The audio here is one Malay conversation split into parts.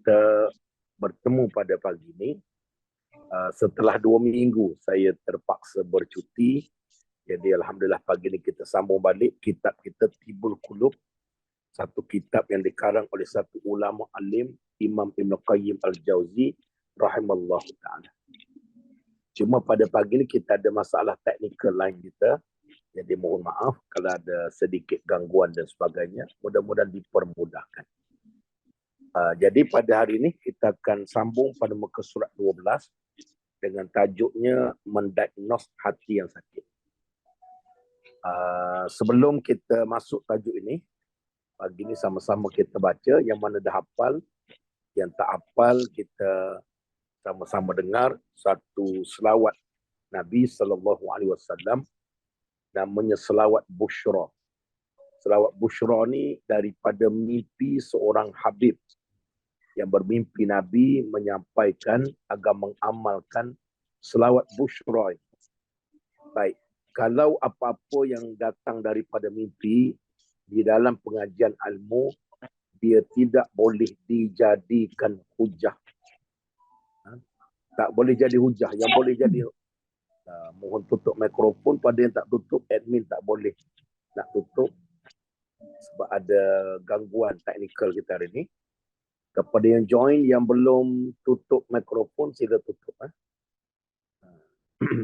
kita bertemu pada pagi ini. Setelah 2 minggu saya terpaksa bercuti. Jadi alhamdulillah pagi ini kita sambung balik kitab kita Tibul Qulub. Satu kitab yang dikarang oleh satu ulama alim, Imam Ibn Qayyim Al-Jauzi rahimallahu ta'ala. Cuma pada pagi ini kita ada masalah teknikal lain kita. Jadi mohon maaf kalau ada sedikit gangguan dan sebagainya. Mudah-mudahan dipermudahkan. Jadi pada hari ini kita akan sambung pada muka surat 12 dengan tajuknya mendiagnos hati yang sakit. Sebelum kita masuk tajuk ini, pagi ini sama-sama kita baca. Yang mana dah hafal, yang tak hafal kita sama-sama dengar satu selawat Nabi SAW, namanya selawat Bushra. Selawat Bushra ni daripada mimpi seorang Habib yang bermimpi Nabi menyampaikan agar mengamalkan selawat Bushra. Baik, kalau apa-apa yang datang daripada mimpi di dalam pengajian ilmu, dia tidak boleh dijadikan hujah. Tak boleh jadi hujah. Yang boleh jadi, mohon tutup mikrofon. Pada yang tak tutup, admin tak boleh nak tutup sebab ada gangguan teknikal kita hari ini. Kepada yang join yang belum tutup mikrofon, sila tutup.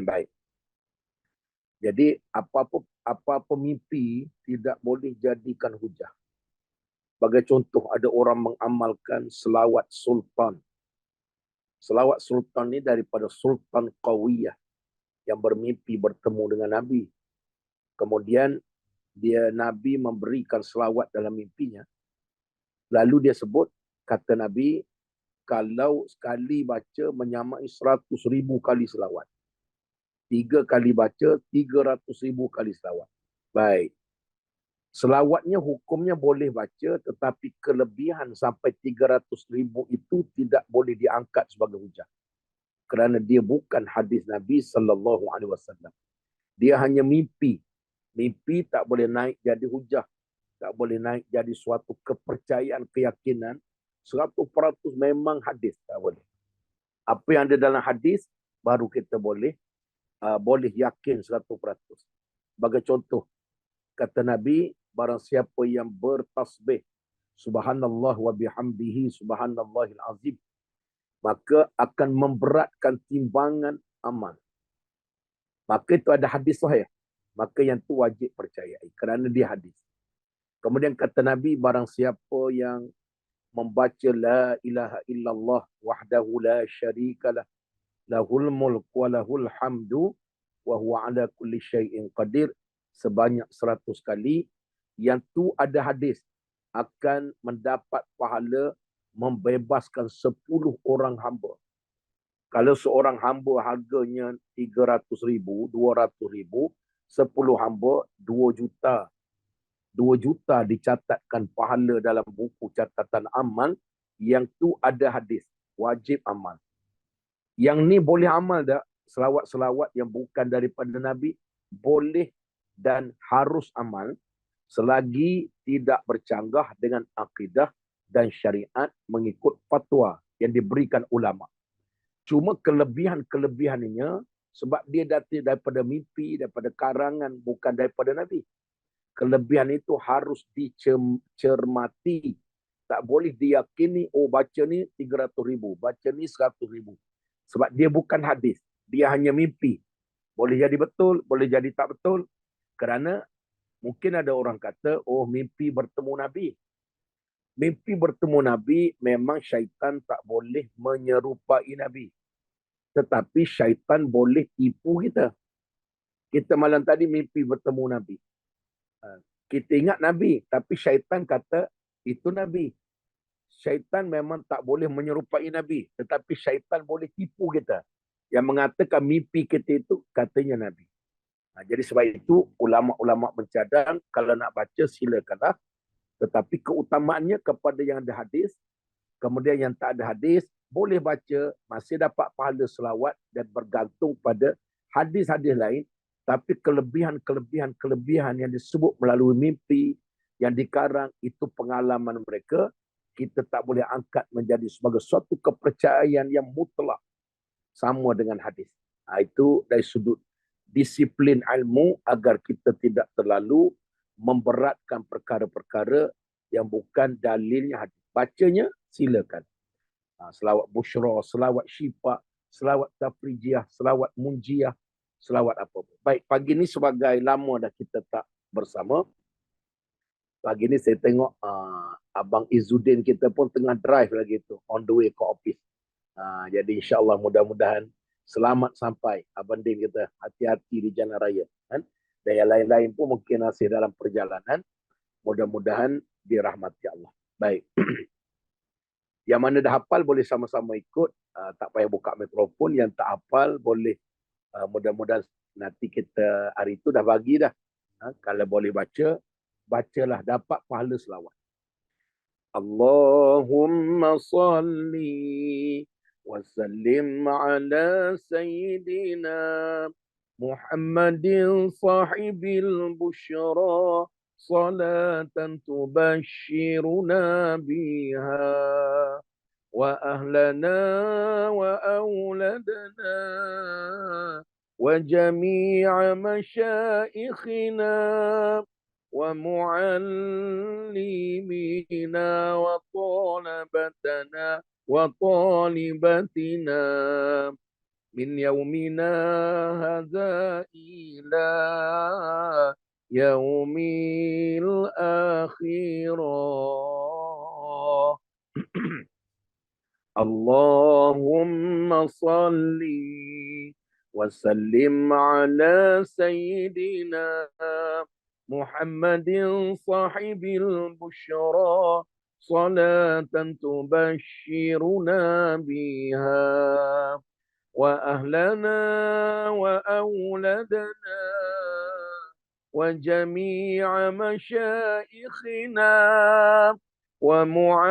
Baik. Jadi apa-apa mimpi tidak boleh jadikan hujah. Sebagai contoh, ada orang mengamalkan selawat sultan. Selawat sultan ni daripada Sultan Qawiyah yang bermimpi bertemu dengan Nabi. Kemudian Nabi memberikan selawat dalam mimpinya. Lalu dia sebut, kata Nabi, kalau sekali baca menyamai 100,000 kali selawat. 3 kali baca 300,000 kali selawat. Baik. Selawatnya hukumnya boleh baca, tetapi kelebihan sampai 300,000 itu tidak boleh diangkat sebagai hujah. Kerana dia bukan hadis Nabi SAW. Dia hanya mimpi. Mimpi tak boleh naik jadi hujah. Tak boleh naik jadi suatu kepercayaan, keyakinan. 100% memang hadis. Tak boleh. Apa yang ada dalam hadis, baru kita boleh yakin 100%. Sebagai contoh, kata Nabi, barang siapa yang bertasbih subhanallah wa bihamdihi subhanallahil azim, maka akan memberatkan timbangan amal. Maka itu ada hadis sahih. Maka yang tu wajib percayai kerana dia hadis. Kemudian kata Nabi, barang siapa yang membaca la ilaha illallah wahdahu la syarikalah lahul mulk wa lahul hamdu wa huwa ala kulli syai'in qadir sebanyak 100 kali, yang tu ada hadis, akan mendapat pahala membebaskan 10 orang hamba. Kalau seorang hamba harganya 300,000, 200,000, 10 hamba 2 juta. 2 juta dicatatkan pahala dalam buku catatan amal, yang tu ada hadis, wajib amal. Yang ni boleh amal tak? Selawat-selawat yang bukan daripada Nabi, boleh dan harus amal selagi tidak bercanggah dengan akidah dan syariat mengikut fatwa yang diberikan ulama. Cuma kelebihan-kelebihannya sebab dia datang daripada mimpi, daripada karangan, bukan daripada Nabi. Kelebihan itu harus dicermati. Tak boleh diyakini, oh baca ni 300,000, baca ni 100,000. Sebab dia bukan hadis. Dia hanya mimpi. Boleh jadi betul, boleh jadi tak betul. Kerana mungkin ada orang kata, oh mimpi bertemu Nabi. Mimpi bertemu Nabi, memang syaitan tak boleh menyerupai Nabi. Tetapi syaitan boleh tipu kita. Kita malam tadi mimpi bertemu Nabi. Kita ingat Nabi, tapi syaitan kata itu Nabi. Syaitan memang tak boleh menyerupai Nabi. Tetapi syaitan boleh tipu kita. Yang mengatakan mimpi kita itu katanya Nabi. Jadi sebab itu ulama-ulama mencadang, kalau nak baca silakanlah. Tetapi keutamaannya kepada yang ada hadis. Kemudian yang tak ada hadis, boleh baca, masih dapat pahala selawat dan bergantung pada hadis-hadis lain. Tapi kelebihan yang disebut melalui mimpi, yang dikarang, itu pengalaman mereka. kita tak boleh angkat menjadi sebagai suatu kepercayaan yang mutlak sama dengan hadis. Itu dari sudut disiplin ilmu agar kita tidak terlalu memberatkan perkara-perkara yang bukan dalilnya hadis. Bacanya silakan. Selawat busyra, selawat syifa, selawat tafrijiyah, selawat munjiyah, selawat apa pun. Baik, pagi ni sebagai lama dah kita tak bersama. Pagi ni saya tengok Abang Izzuddin kita pun tengah drive lagi tu, on the way ke office. Jadi insyaAllah mudah-mudahan selamat sampai Abang Din kita, hati-hati di jalan raya. Kan? Dan yang lain-lain pun mungkin masih dalam perjalanan. Mudah-mudahan dirahmati Allah. Baik. Yang mana dah hafal boleh sama-sama ikut. Tak payah buka mikrofon. Yang tak hafal boleh mudah-mudahan nanti kita hari itu dah bagi dah. Kalau boleh baca, bacalah dapat pahala selawat. Allahumma salli wa sallim ala sayyidina Muhammadin sahibil busyra salatan tubashiruna biha wa ahlana wa awladana wa jami'a masyaikhina ومعلمينا وطلبتنا وطالبتنا من يومنا هذا إلى يوم الآخرة اللهم صل وسلم على سيدنا محمد صاحب البشرى صلاة تبشرنا بها وأهلنا وأولادنا وجميع مشايخنا ومعلمينا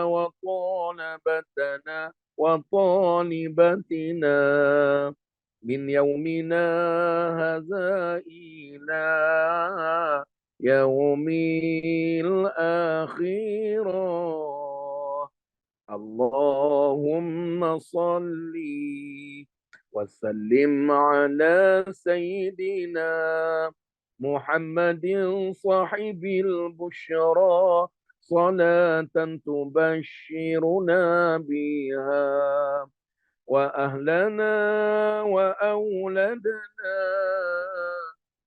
وطلبتنا وطالبتنا من يومنا هذا إلى يوم الآخرة اللهم صل وسلم على سيدنا محمد صاحب البشرى صلاة تبشرنا بها وأهلنا وأولادنا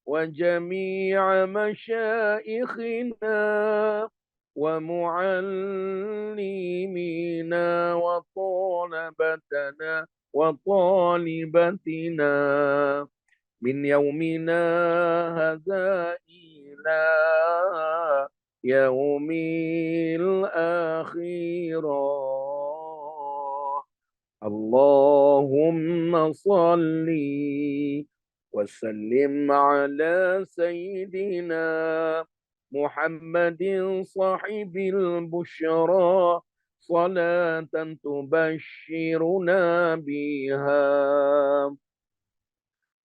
وجميع مشايخنا ومعلمينا وطلبتنا وطالبتنا من يومنا هذا إلى يوم الآخرة اللهم صل وسلم على سيدنا محمد صاحب البشرى صلاة تبشرنا بها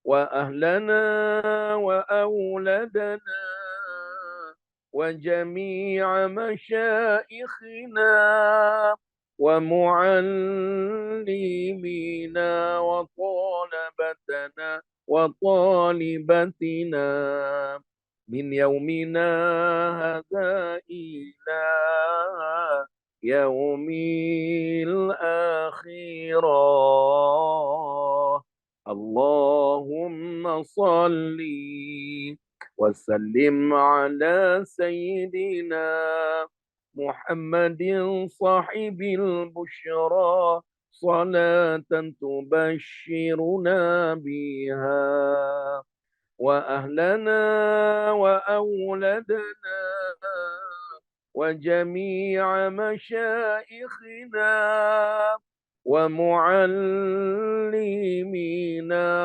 وأهلنا وأولادنا وجميع مشايخنا ومعلمينا وطلبتنا وطالبتنا من يومنا هذا إلى يوم الآخرة اللهم صل وسلم على سيدنا محمد صاحب البشرى صلاة تبشرنا بها وأهلنا وأولادنا وجميع مشايخنا ومعلمينا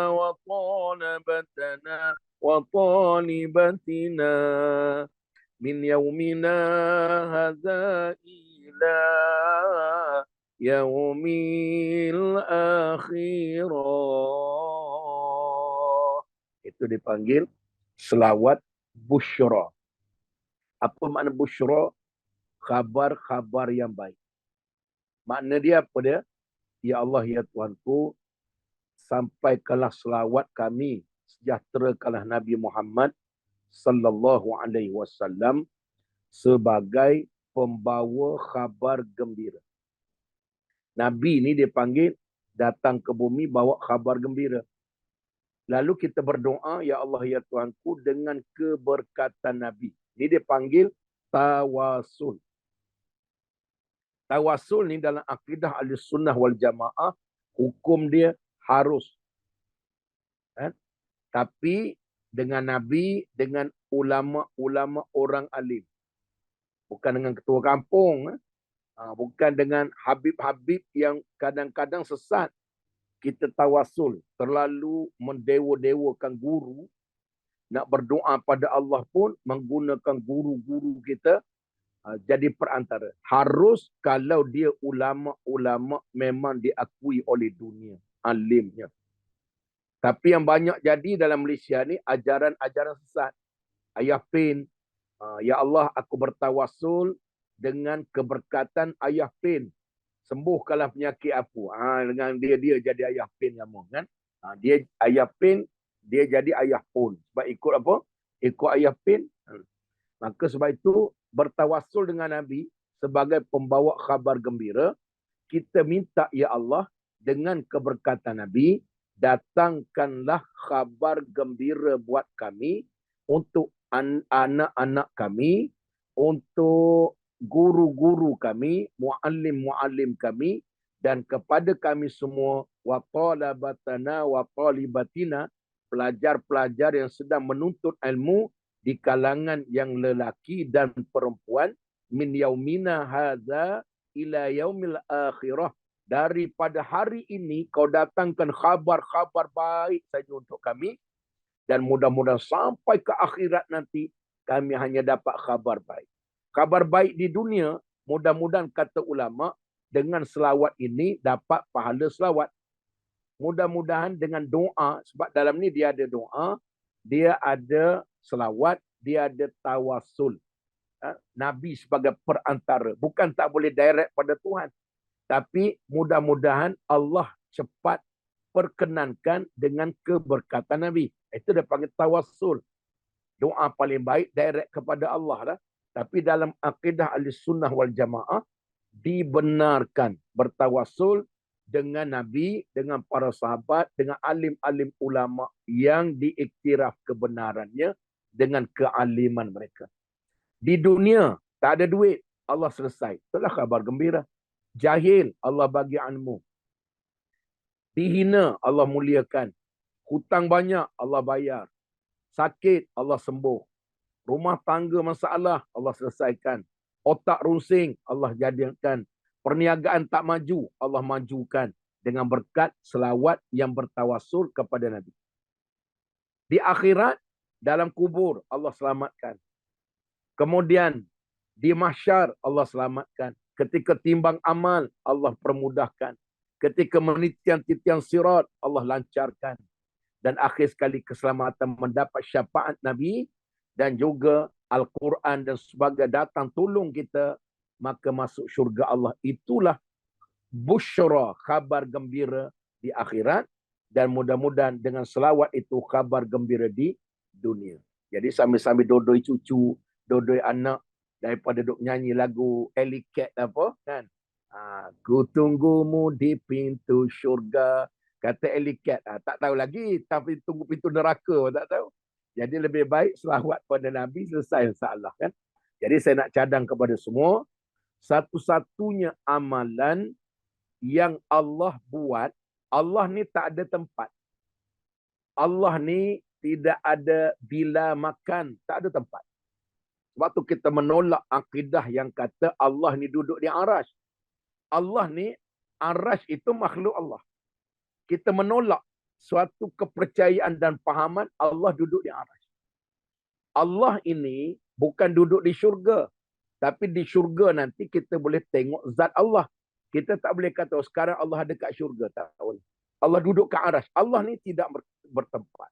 وطلبتنا وطالبتنا من يومنا هذا إلى يوم الآخرة. Itu dipanggil selawat busyra. Apa makna busyra? Khabar-khabar yang baik. Makna dia apa dia? Ya Allah, ya Tuhanku, sampaikanlah selawat kami, sejahterakanlah Nabi Muhammad sallallahu alaihi wasallam sebagai pembawa khabar gembira. Nabi ni dia panggil datang ke bumi bawa khabar gembira. Lalu kita berdoa, ya Allah, ya Tuhanku, dengan keberkatan Nabi. Ini dia panggil tawasul. Tawasul ni dalam akidah Ahlussunnah wal Jamaah, hukum dia harus. Tapi dengan Nabi, dengan ulama-ulama orang alim. Bukan dengan ketua kampung. Bukan dengan habib-habib yang kadang-kadang sesat. Kita tawasul, terlalu mendewa-dewakan guru. Nak berdoa pada Allah pun menggunakan guru-guru kita jadi perantara. Harus kalau dia ulama-ulama memang diakui oleh dunia, alimnya. Tapi yang banyak jadi dalam Malaysia ni ajaran-ajaran sesat. Ayah Pin, ya Allah, aku bertawasul dengan keberkatan Ayah Pin. Sembuhkanlah penyakit aku. Dengan dia jadi Ayah Pin kamu kan? Dia Ayah Pin, dia jadi Ayah Pun. Sebab ikut apa? Ikut Ayah Pin. Maka sebab itu bertawasul dengan Nabi sebagai pembawa khabar gembira. Kita minta, ya Allah, dengan keberkatan Nabi, datangkanlah khabar gembira buat kami, untuk anak-anak kami, untuk guru-guru kami, muallim-muallim kami, dan kepada kami semua, wa talabatana wa talibatina, pelajar-pelajar yang sedang menuntut ilmu di kalangan yang lelaki dan perempuan, min yaumina hadza ila yaumil akhirah, daripada hari ini kau datangkan khabar-khabar baik saja untuk kami, dan mudah-mudahan sampai ke akhirat nanti kami hanya dapat khabar baik. Khabar baik di dunia, mudah-mudahan kata ulama, dengan selawat ini dapat pahala selawat. Mudah-mudahan dengan doa, sebab dalam ni dia ada doa, dia ada selawat, dia ada tawasul. Nabi sebagai perantara. Bukan tak boleh direct pada Tuhan. Tapi mudah-mudahan Allah cepat perkenankan dengan keberkatan Nabi. Itu dia panggil tawasul. Doa paling baik direct kepada Allah lah. Tapi dalam akidah Ahlussunnah wal Jamaah, dibenarkan bertawasul dengan Nabi, dengan para sahabat, dengan alim-alim ulama yang diiktiraf kebenarannya dengan kealiman mereka. Di dunia tak ada duit, Allah selesai. Itulah khabar gembira. Jahil, Allah bagi ilmu. Dihina, Allah muliakan. Hutang banyak, Allah bayar. Sakit, Allah sembuh. Rumah tangga masalah, Allah selesaikan. Otak rusing, Allah jadikan. Perniagaan tak maju, Allah majukan. Dengan berkat selawat yang bertawasul kepada Nabi. Di akhirat, dalam kubur, Allah selamatkan. Kemudian, di mahsyar, Allah selamatkan. Ketika timbang amal, Allah permudahkan. Ketika menitian-titian sirat, Allah lancarkan. Dan akhir sekali keselamatan mendapat syafaat Nabi, dan juga Al-Quran dan sebagainya datang tolong kita, maka masuk syurga Allah. Itulah busyra, khabar gembira di akhirat, dan mudah-mudahan dengan selawat itu khabar gembira di dunia. Jadi sambil-sambil dodoi cucu, dodoi anak, daripada duk nyanyi lagu Ellie Cat apa kan? Ku tunggumu di pintu syurga, kata Ellie Cat. Tak tahu lagi, tapi tunggu pintu neraka tak tahu. Jadi lebih baik selawat pada Nabi, selesai insya-Allah kan. Jadi saya nak cadang kepada semua, satu-satunya amalan yang Allah buat, Allah ni tak ada tempat. Allah ni tidak ada bila makan, tak ada tempat. Sebab tu kita menolak akidah yang kata Allah ni duduk di arash. Allah ni, arash itu makhluk Allah. Kita menolak suatu kepercayaan dan pahaman Allah duduk di arash. Allah ini bukan duduk di syurga. Tapi di syurga nanti kita boleh tengok zat Allah. Kita tak boleh kata, sekarang Allah ada kat syurga. Tak boleh. Allah duduk kat arash. Allah ni tidak bertempat.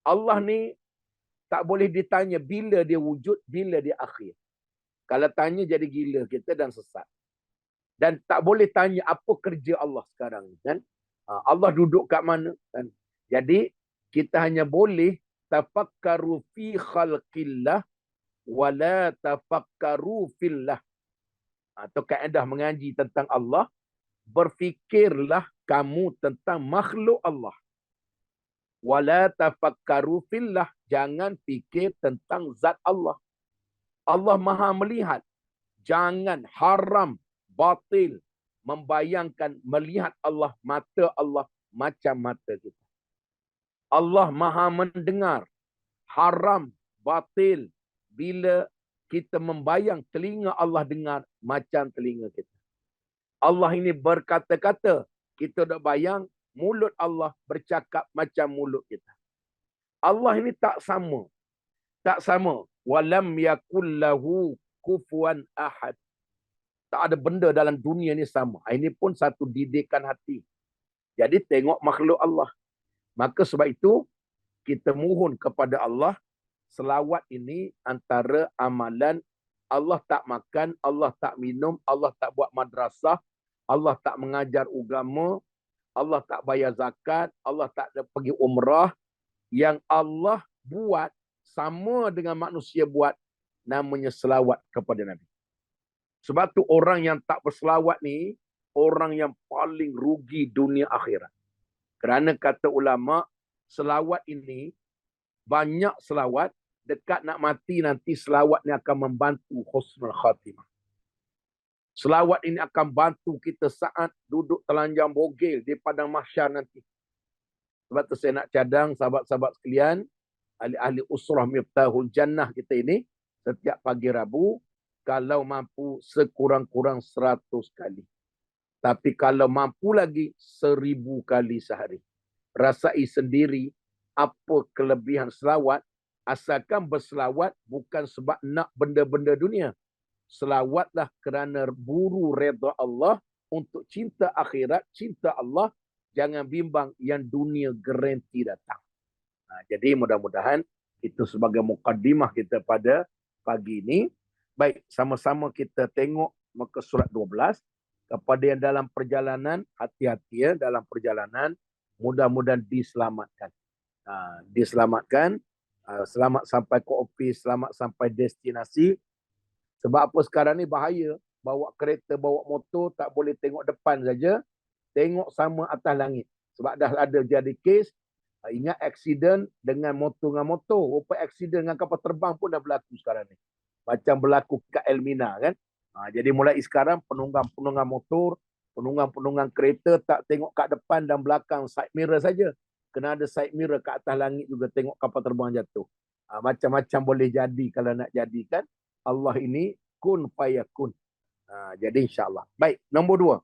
Allah ni tak boleh ditanya bila dia wujud, bila dia akhir. Kalau tanya jadi gila kita dan sesat. Dan tak boleh tanya apa kerja Allah sekarang ni, kan? Allah duduk kat mana, kan? Jadi kita hanya boleh tafakkaru fi khalqillah wala tafakkaru fillah. Atau kaedah mengaji tentang Allah, berfikirlah kamu tentang makhluk Allah. Wala tafakkaru fillah, jangan fikir tentang zat Allah. Allah Maha melihat. Jangan haram, batil membayangkan melihat Allah, mata Allah macam mata kita. Allah Maha mendengar. Haram, batil bila kita membayang telinga Allah dengar macam telinga kita. Allah ini berkata-kata, kita dah bayang mulut Allah bercakap macam mulut kita. Allah ini tak sama. Tak sama. Walam yakul lahu kufuwan ahad. Tak ada benda dalam dunia ni sama. Ini pun satu didikan hati. Jadi tengok makhluk Allah. Maka sebab itu, kita mohon kepada Allah, selawat ini antara amalan. Allah tak makan, Allah tak minum, Allah tak buat madrasah, Allah tak mengajar agama, Allah tak bayar zakat, Allah tak pergi umrah. Yang Allah buat sama dengan manusia buat, namanya selawat kepada Nabi. Sebab tu orang yang tak berselawat ni, orang yang paling rugi dunia akhirat. Kerana kata ulama, selawat ini, banyak selawat, dekat nak mati nanti selawat ni akan membantu husnul khatimah. Selawat ini akan bantu kita saat duduk telanjang bogel di padang mahsyar nanti. Sebab tu saya nak cadang sahabat-sahabat sekalian, ahli-ahli usrah Miftahul Jannah kita ini, setiap pagi Rabu, kalau mampu sekurang-kurang 100 kali. Tapi kalau mampu lagi 1000 kali sehari. Rasai sendiri apa kelebihan selawat, asalkan berselawat bukan sebab nak benda-benda dunia. Selawatlah kerana buru redha Allah, untuk cinta akhirat, cinta Allah. Jangan bimbang yang dunia garanti datang. Jadi mudah-mudahan itu sebagai mukaddimah kita pada pagi ini. Baik, sama-sama kita tengok muka surat 12. Kepada yang dalam perjalanan, hati-hati ya dalam perjalanan. Mudah-mudahan diselamatkan. Diselamatkan. Selamat sampai ke ofis, selamat sampai destinasi. Sebab apa sekarang ni bahaya. Bawa kereta, bawa motor, tak boleh tengok depan saja. Tengok sama atas langit. Sebab dah ada jadi kes. Ingat aksiden dengan motor. Rupa aksiden dengan kapal terbang pun dah berlaku sekarang ni. Macam berlaku kat Elmina kan. Jadi mulai sekarang penunggang motor, penunggang kereta tak tengok kat depan dan belakang side mirror saja. Kena ada side mirror kat atas langit juga tengok kapal terbang jatuh. Macam-macam boleh jadi kalau nak jadikan. Allah ini kun fayakun. Jadi insyaAllah. Baik, nombor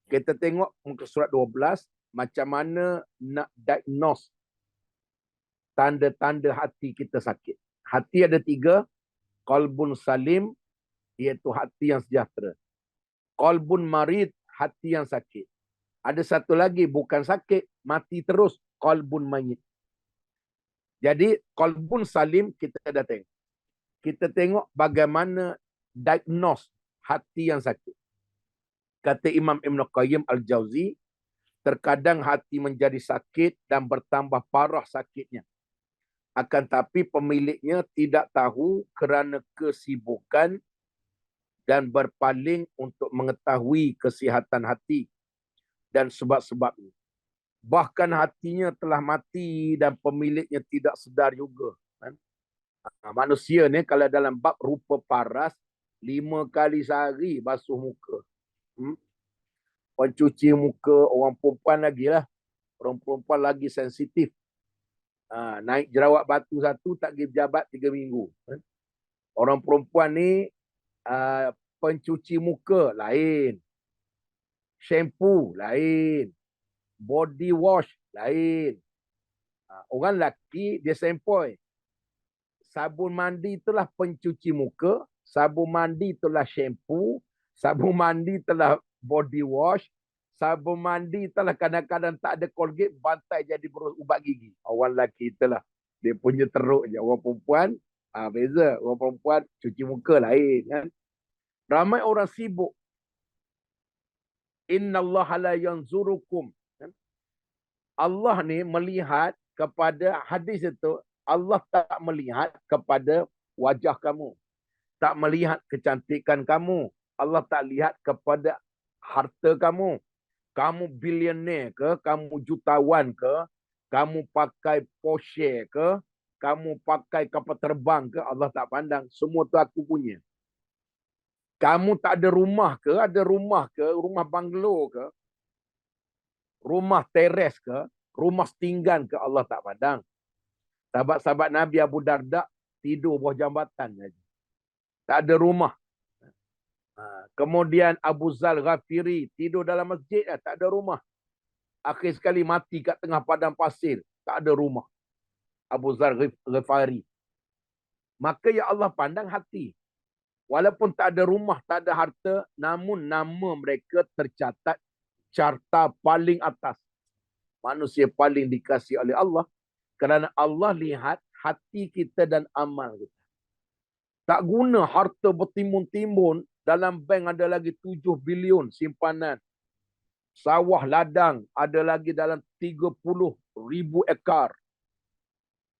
2. Kita tengok muka surat 12. Macam mana nak diagnose tanda-tanda hati kita sakit. Hati ada 3. Qalbun salim, iaitu hati yang sejahtera. Qalbun marid, hati yang sakit. Ada satu lagi, bukan sakit, mati terus. Qalbun mayit. Jadi, qalbun salim kita dah tengok. Kita tengok bagaimana diagnose hati yang sakit. Kata Imam Ibn Qayyim Al-Jauzi, terkadang hati menjadi sakit dan bertambah parah sakitnya. Akan tapi pemiliknya tidak tahu kerana kesibukan dan berpaling untuk mengetahui kesihatan hati dan sebab-sebabnya. Bahkan hatinya telah mati dan pemiliknya tidak sedar juga. Manusia ni kalau dalam bab rupa paras, 5 kali sehari basuh muka. Pencuci muka, orang perempuan lagi lah. Orang perempuan lagi sensitif. Naik jerawat batu satu, tak pergi pejabat 3 minggu. Orang perempuan ni pencuci muka lain. Shampoo lain. Body wash lain. Orang lelaki dia sempoi. Sabun mandi itulah pencuci muka. Sabun mandi itulah shampoo. Sabun mandi itulah body wash. Sabun mandi itulah kadang-kadang tak ada Colgate, bantai jadi berus ubat gigi. Orang lelaki itulah. Dia punya teruk je. Orang perempuan, beza. Orang perempuan cuci muka lain. Kan? Ramai orang sibuk. Inna Allah la yanzurukum. Kan? Allah ni melihat kepada hadis itu. Allah tak melihat kepada wajah kamu. Tak melihat kecantikan kamu. Allah tak lihat kepada harta kamu. Kamu bilioner ke, kamu jutawan ke, kamu pakai Porsche ke, kamu pakai kapal terbang ke, Allah tak pandang. Semua tu aku punya. Kamu tak ada rumah ke, ada rumah ke, rumah banglo ke, rumah teres ke, rumah setinggan ke, Allah tak pandang. Sahabat-sahabat Nabi Abu Darda tidur bawah jambatan saja. Tak ada rumah. Kemudian Abu Zal Ghafiri tidur dalam masjid, tak ada rumah. Akhir sekali mati kat tengah padang pasir, tak ada rumah. Abu Zal Ghafari. Maka ya Allah pandang hati. Walaupun tak ada rumah, tak ada harta, namun nama mereka tercatat carta paling atas. Manusia paling dikasihi oleh Allah. Kerana Allah lihat hati kita dan amal kita. Tak guna harta bertimbun-timbun, dalam bank ada lagi 7 bilion simpanan. Sawah ladang ada lagi dalam 30,000 ekar.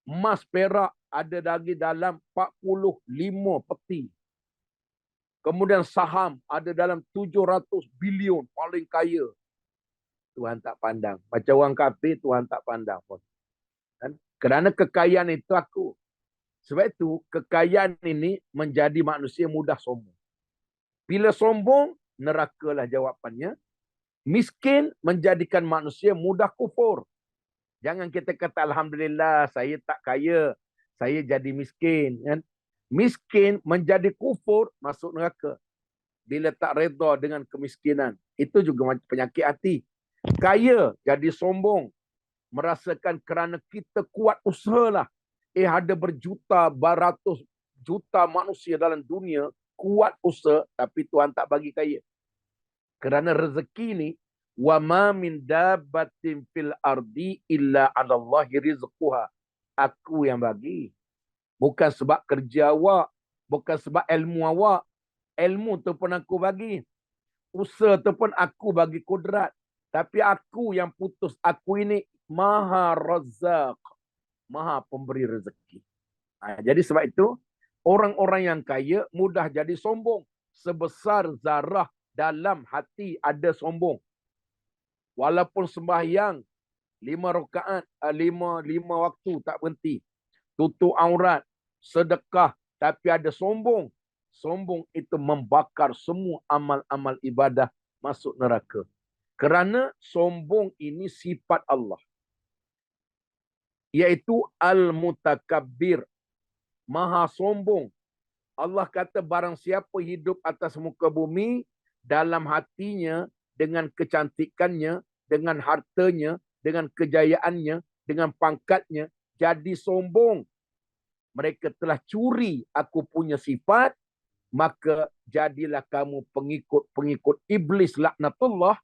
Emas perak ada lagi dalam 45 peti. Kemudian saham ada dalam 700 bilion, paling kaya. Tuhan tak pandang. Macam orang kafir, Tuhan tak pandang pun. Kan? Kerana kekayaan itu aku. Sebab itu, kekayaan ini menjadi manusia mudah sombong. Bila sombong, nerakalah jawapannya. Miskin menjadikan manusia mudah kufur. Jangan kita kata, Alhamdulillah, saya tak kaya. Saya jadi miskin. Kan? Miskin menjadi kufur, masuk neraka. Bila tak reda dengan kemiskinan. Itu juga penyakit hati. Kaya, jadi sombong. Merasakan kerana kita kuat usahalah. Ada berjuta, beratus juta manusia dalam dunia. Kuat usaha, tapi Tuhan tak bagi kaya. Kerana rezeki ni, wa ma min dabbatin fil ardi illa 'ala Allahi rizquha. Aku yang bagi. Bukan sebab kerja awak, bukan sebab ilmu awak. Ilmu tu pun aku bagi. Usaha tu pun aku bagi kudrat. Tapi aku yang putus, aku ini Maha Razzaq, Maha pemberi rezeki. Jadi sebab itu, orang-orang yang kaya mudah jadi sombong. Sebesar zarah dalam hati ada sombong. Walaupun sembahyang 5 rakaat, 5 waktu tak berhenti. Tutup aurat, sedekah, tapi ada sombong. Sombong itu membakar semua amal-amal ibadah masuk neraka. Kerana sombong ini sifat Allah. Iaitu Al-Mutakabbir. Maha sombong. Allah kata barang siapa hidup atas muka bumi, dalam hatinya, dengan kecantikannya, dengan hartanya, dengan kejayaannya, dengan pangkatnya, jadi sombong. Mereka telah curi aku punya sifat, maka jadilah kamu pengikut iblis laknatullah,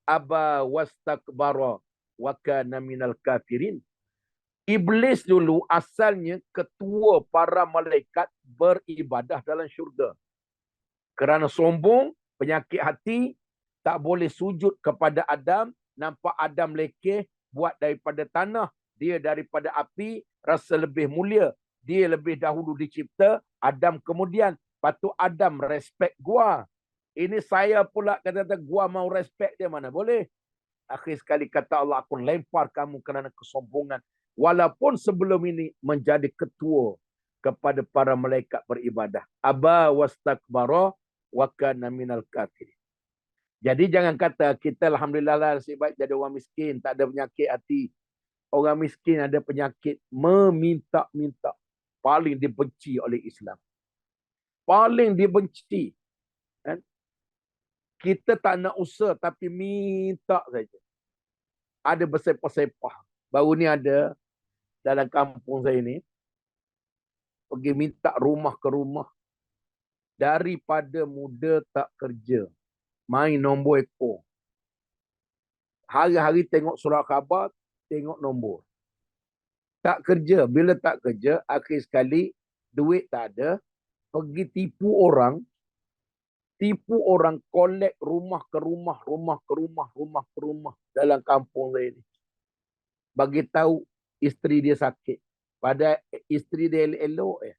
aba wastakbara wa kana minal kafirin. Iblis dulu asalnya ketua para malaikat beribadah dalam syurga. Kerana sombong, penyakit hati, tak boleh sujud kepada Adam, nampak Adam lekeh, buat daripada tanah, dia daripada api, rasa lebih mulia. Dia lebih dahulu dicipta, Adam kemudian. Patut Adam respect gua. Ini saya pula kata gua mau respect dia, mana boleh. Akhir sekali kata Allah, aku lempar kamu kerana kesombongan. Walaupun sebelum ini menjadi ketua kepada para malaikat beribadah. Aba wastakbara wa kana minal kafirin. Jadi jangan kata kita alhamdulillah lah nasib baik jadi orang miskin, tak ada penyakit hati. Orang miskin ada penyakit meminta-minta. Paling dibenci oleh Islam. Paling dibenci. Kan? Kita tak nak usaha tapi minta saja. Ada bersepah-sepah. Baru ni ada dalam kampung saya ni, pergi minta rumah ke rumah. Daripada muda tak kerja. Main nombor ekor. Hari-hari tengok surat khabar, tengok nombor. Tak kerja. Bila tak kerja, akhir sekali duit tak ada, pergi tipu orang kolek rumah ke rumah, rumah ke rumah, rumah ke rumah dalam kampung saya ni. Bagi tahu isteri dia sakit. Pada isteri dia elok-elok ya.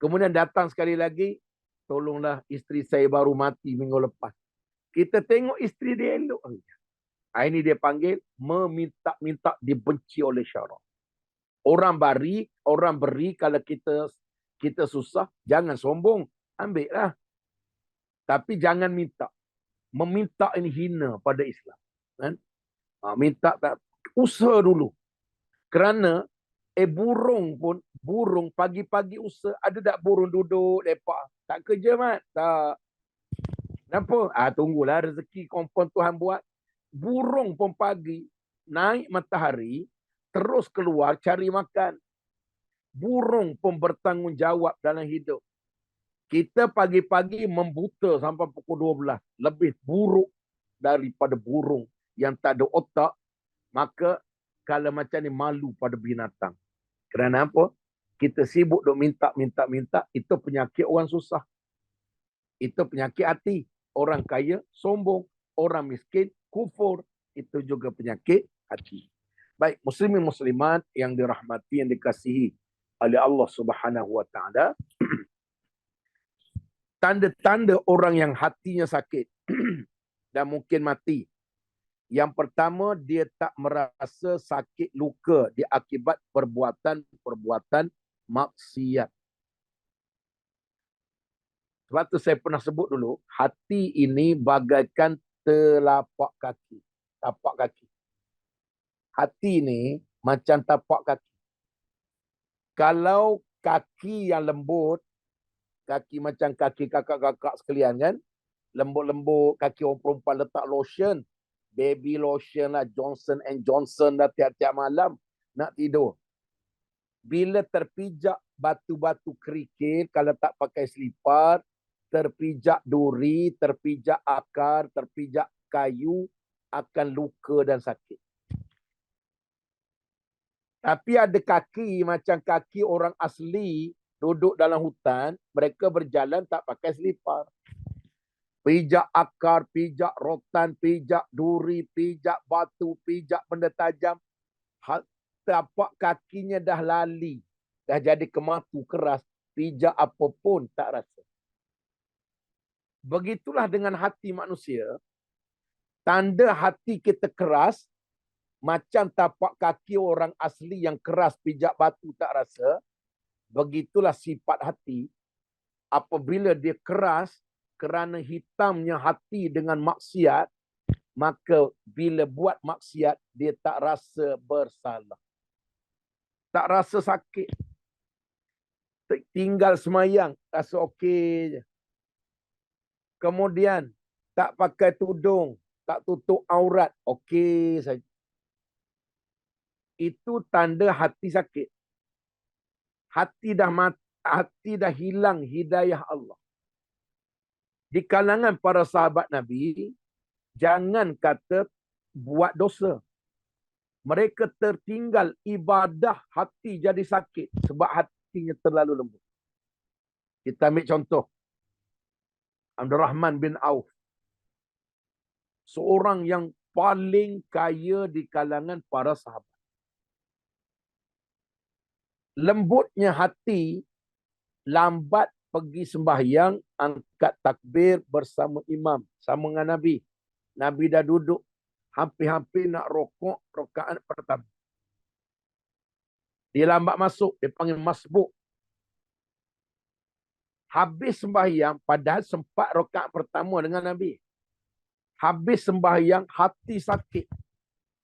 Kemudian datang sekali lagi, tolonglah isteri saya baru mati minggu lepas. Kita tengok isteri dia elok. Ini dia panggil meminta-minta dibenci oleh syarak. Orang beri kalau kita susah, jangan sombong, ambil lah. Tapi jangan minta. Meminta ini hina pada Islam. Kan? Minta tak, usaha dulu. Kerana burung pagi-pagi usaha, ada tak burung duduk lepak? Tak kerja mat? Tak. Kenapa? Tunggulah rezeki kompon Tuhan buat. Burung pun pagi naik matahari terus keluar cari makan. Burung pun bertanggungjawab dalam hidup. Kita pagi-pagi membuta sampai pukul 12. Lebih buruk daripada burung yang tak ada otak. Maka kalau macam ni malu pada binatang. Kerana apa? Kita sibuk duk minta. Itu penyakit orang susah. Itu penyakit hati. Orang kaya sombong. Orang miskin kufur. Itu juga penyakit hati. Baik, muslimin muslimat yang dirahmati, yang dikasihi oleh Allah Subhanahu wa taala. Tanda-tanda orang yang hatinya sakit dan mungkin mati. Yang pertama, dia tak merasa sakit luka diakibat perbuatan maksiat. Sebab tu saya pernah sebut dulu, hati ini bagaikan telapak kaki. Tapak kaki. Hati ini macam tapak kaki. Kalau kaki yang lembut, kaki macam kaki kakak-kakak sekalian kan, lembut-lembut, kaki orang perempuan letak lotion, baby lotion lah, Johnson & Johnson lah tiap-tiap malam nak tidur. Bila terpijak batu-batu kerikil, kalau tak pakai selipar, terpijak duri, terpijak akar, terpijak kayu, akan luka dan sakit. Tapi ada kaki macam kaki orang asli duduk dalam hutan, mereka berjalan tak pakai selipar. Pijak akar, pijak rotan, pijak duri, pijak batu, pijak benda tajam. Tapak kakinya dah lali. Dah jadi kematu keras. Pijak apapun tak rasa. Begitulah dengan hati manusia. Tanda hati kita keras, macam tapak kaki orang asli yang keras, pijak batu tak rasa. Begitulah sifat hati. Apabila dia keras, kerana hitamnya hati dengan maksiat, maka bila buat maksiat, dia tak rasa bersalah. Tak rasa sakit. Tinggal semayang, rasa okey je. Kemudian, tak pakai tudung, tak tutup aurat, okey saja. Itu tanda hati sakit. Hati dah hilang hidayah Allah. Di kalangan para sahabat Nabi, jangan kata buat dosa. Mereka tertinggal ibadah, hati jadi sakit sebab hatinya terlalu lembut. Kita ambil contoh. Abdul Rahman bin Auf. Seorang yang paling kaya di kalangan para sahabat. Lembutnya hati, lambat pergi sembahyang, angkat takbir bersama imam, sama dengan Nabi. Nabi dah duduk, hampir-hampir nak rokok, rakaat pertama. Dia lambat masuk, dia panggil masbuk. Habis sembahyang, padahal sempat rakaat pertama dengan Nabi. Habis sembahyang, hati sakit.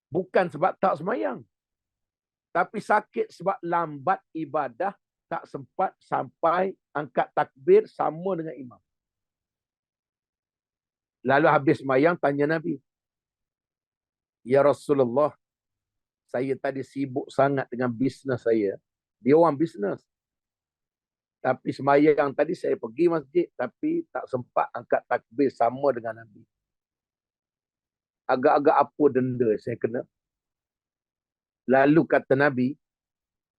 Bukan sebab tak sembahyang. Tapi sakit sebab lambat ibadah, tak sempat sampai angkat takbir sama dengan imam. Lalu habis sembahyang, tanya Nabi. Ya Rasulullah, saya tadi sibuk sangat dengan bisnes saya. Dia orang bisnes. Tapi sembahyang tadi saya pergi masjid, tapi tak sempat angkat takbir sama dengan Nabi. Agak-agak apa denda saya kena? Lalu kata Nabi,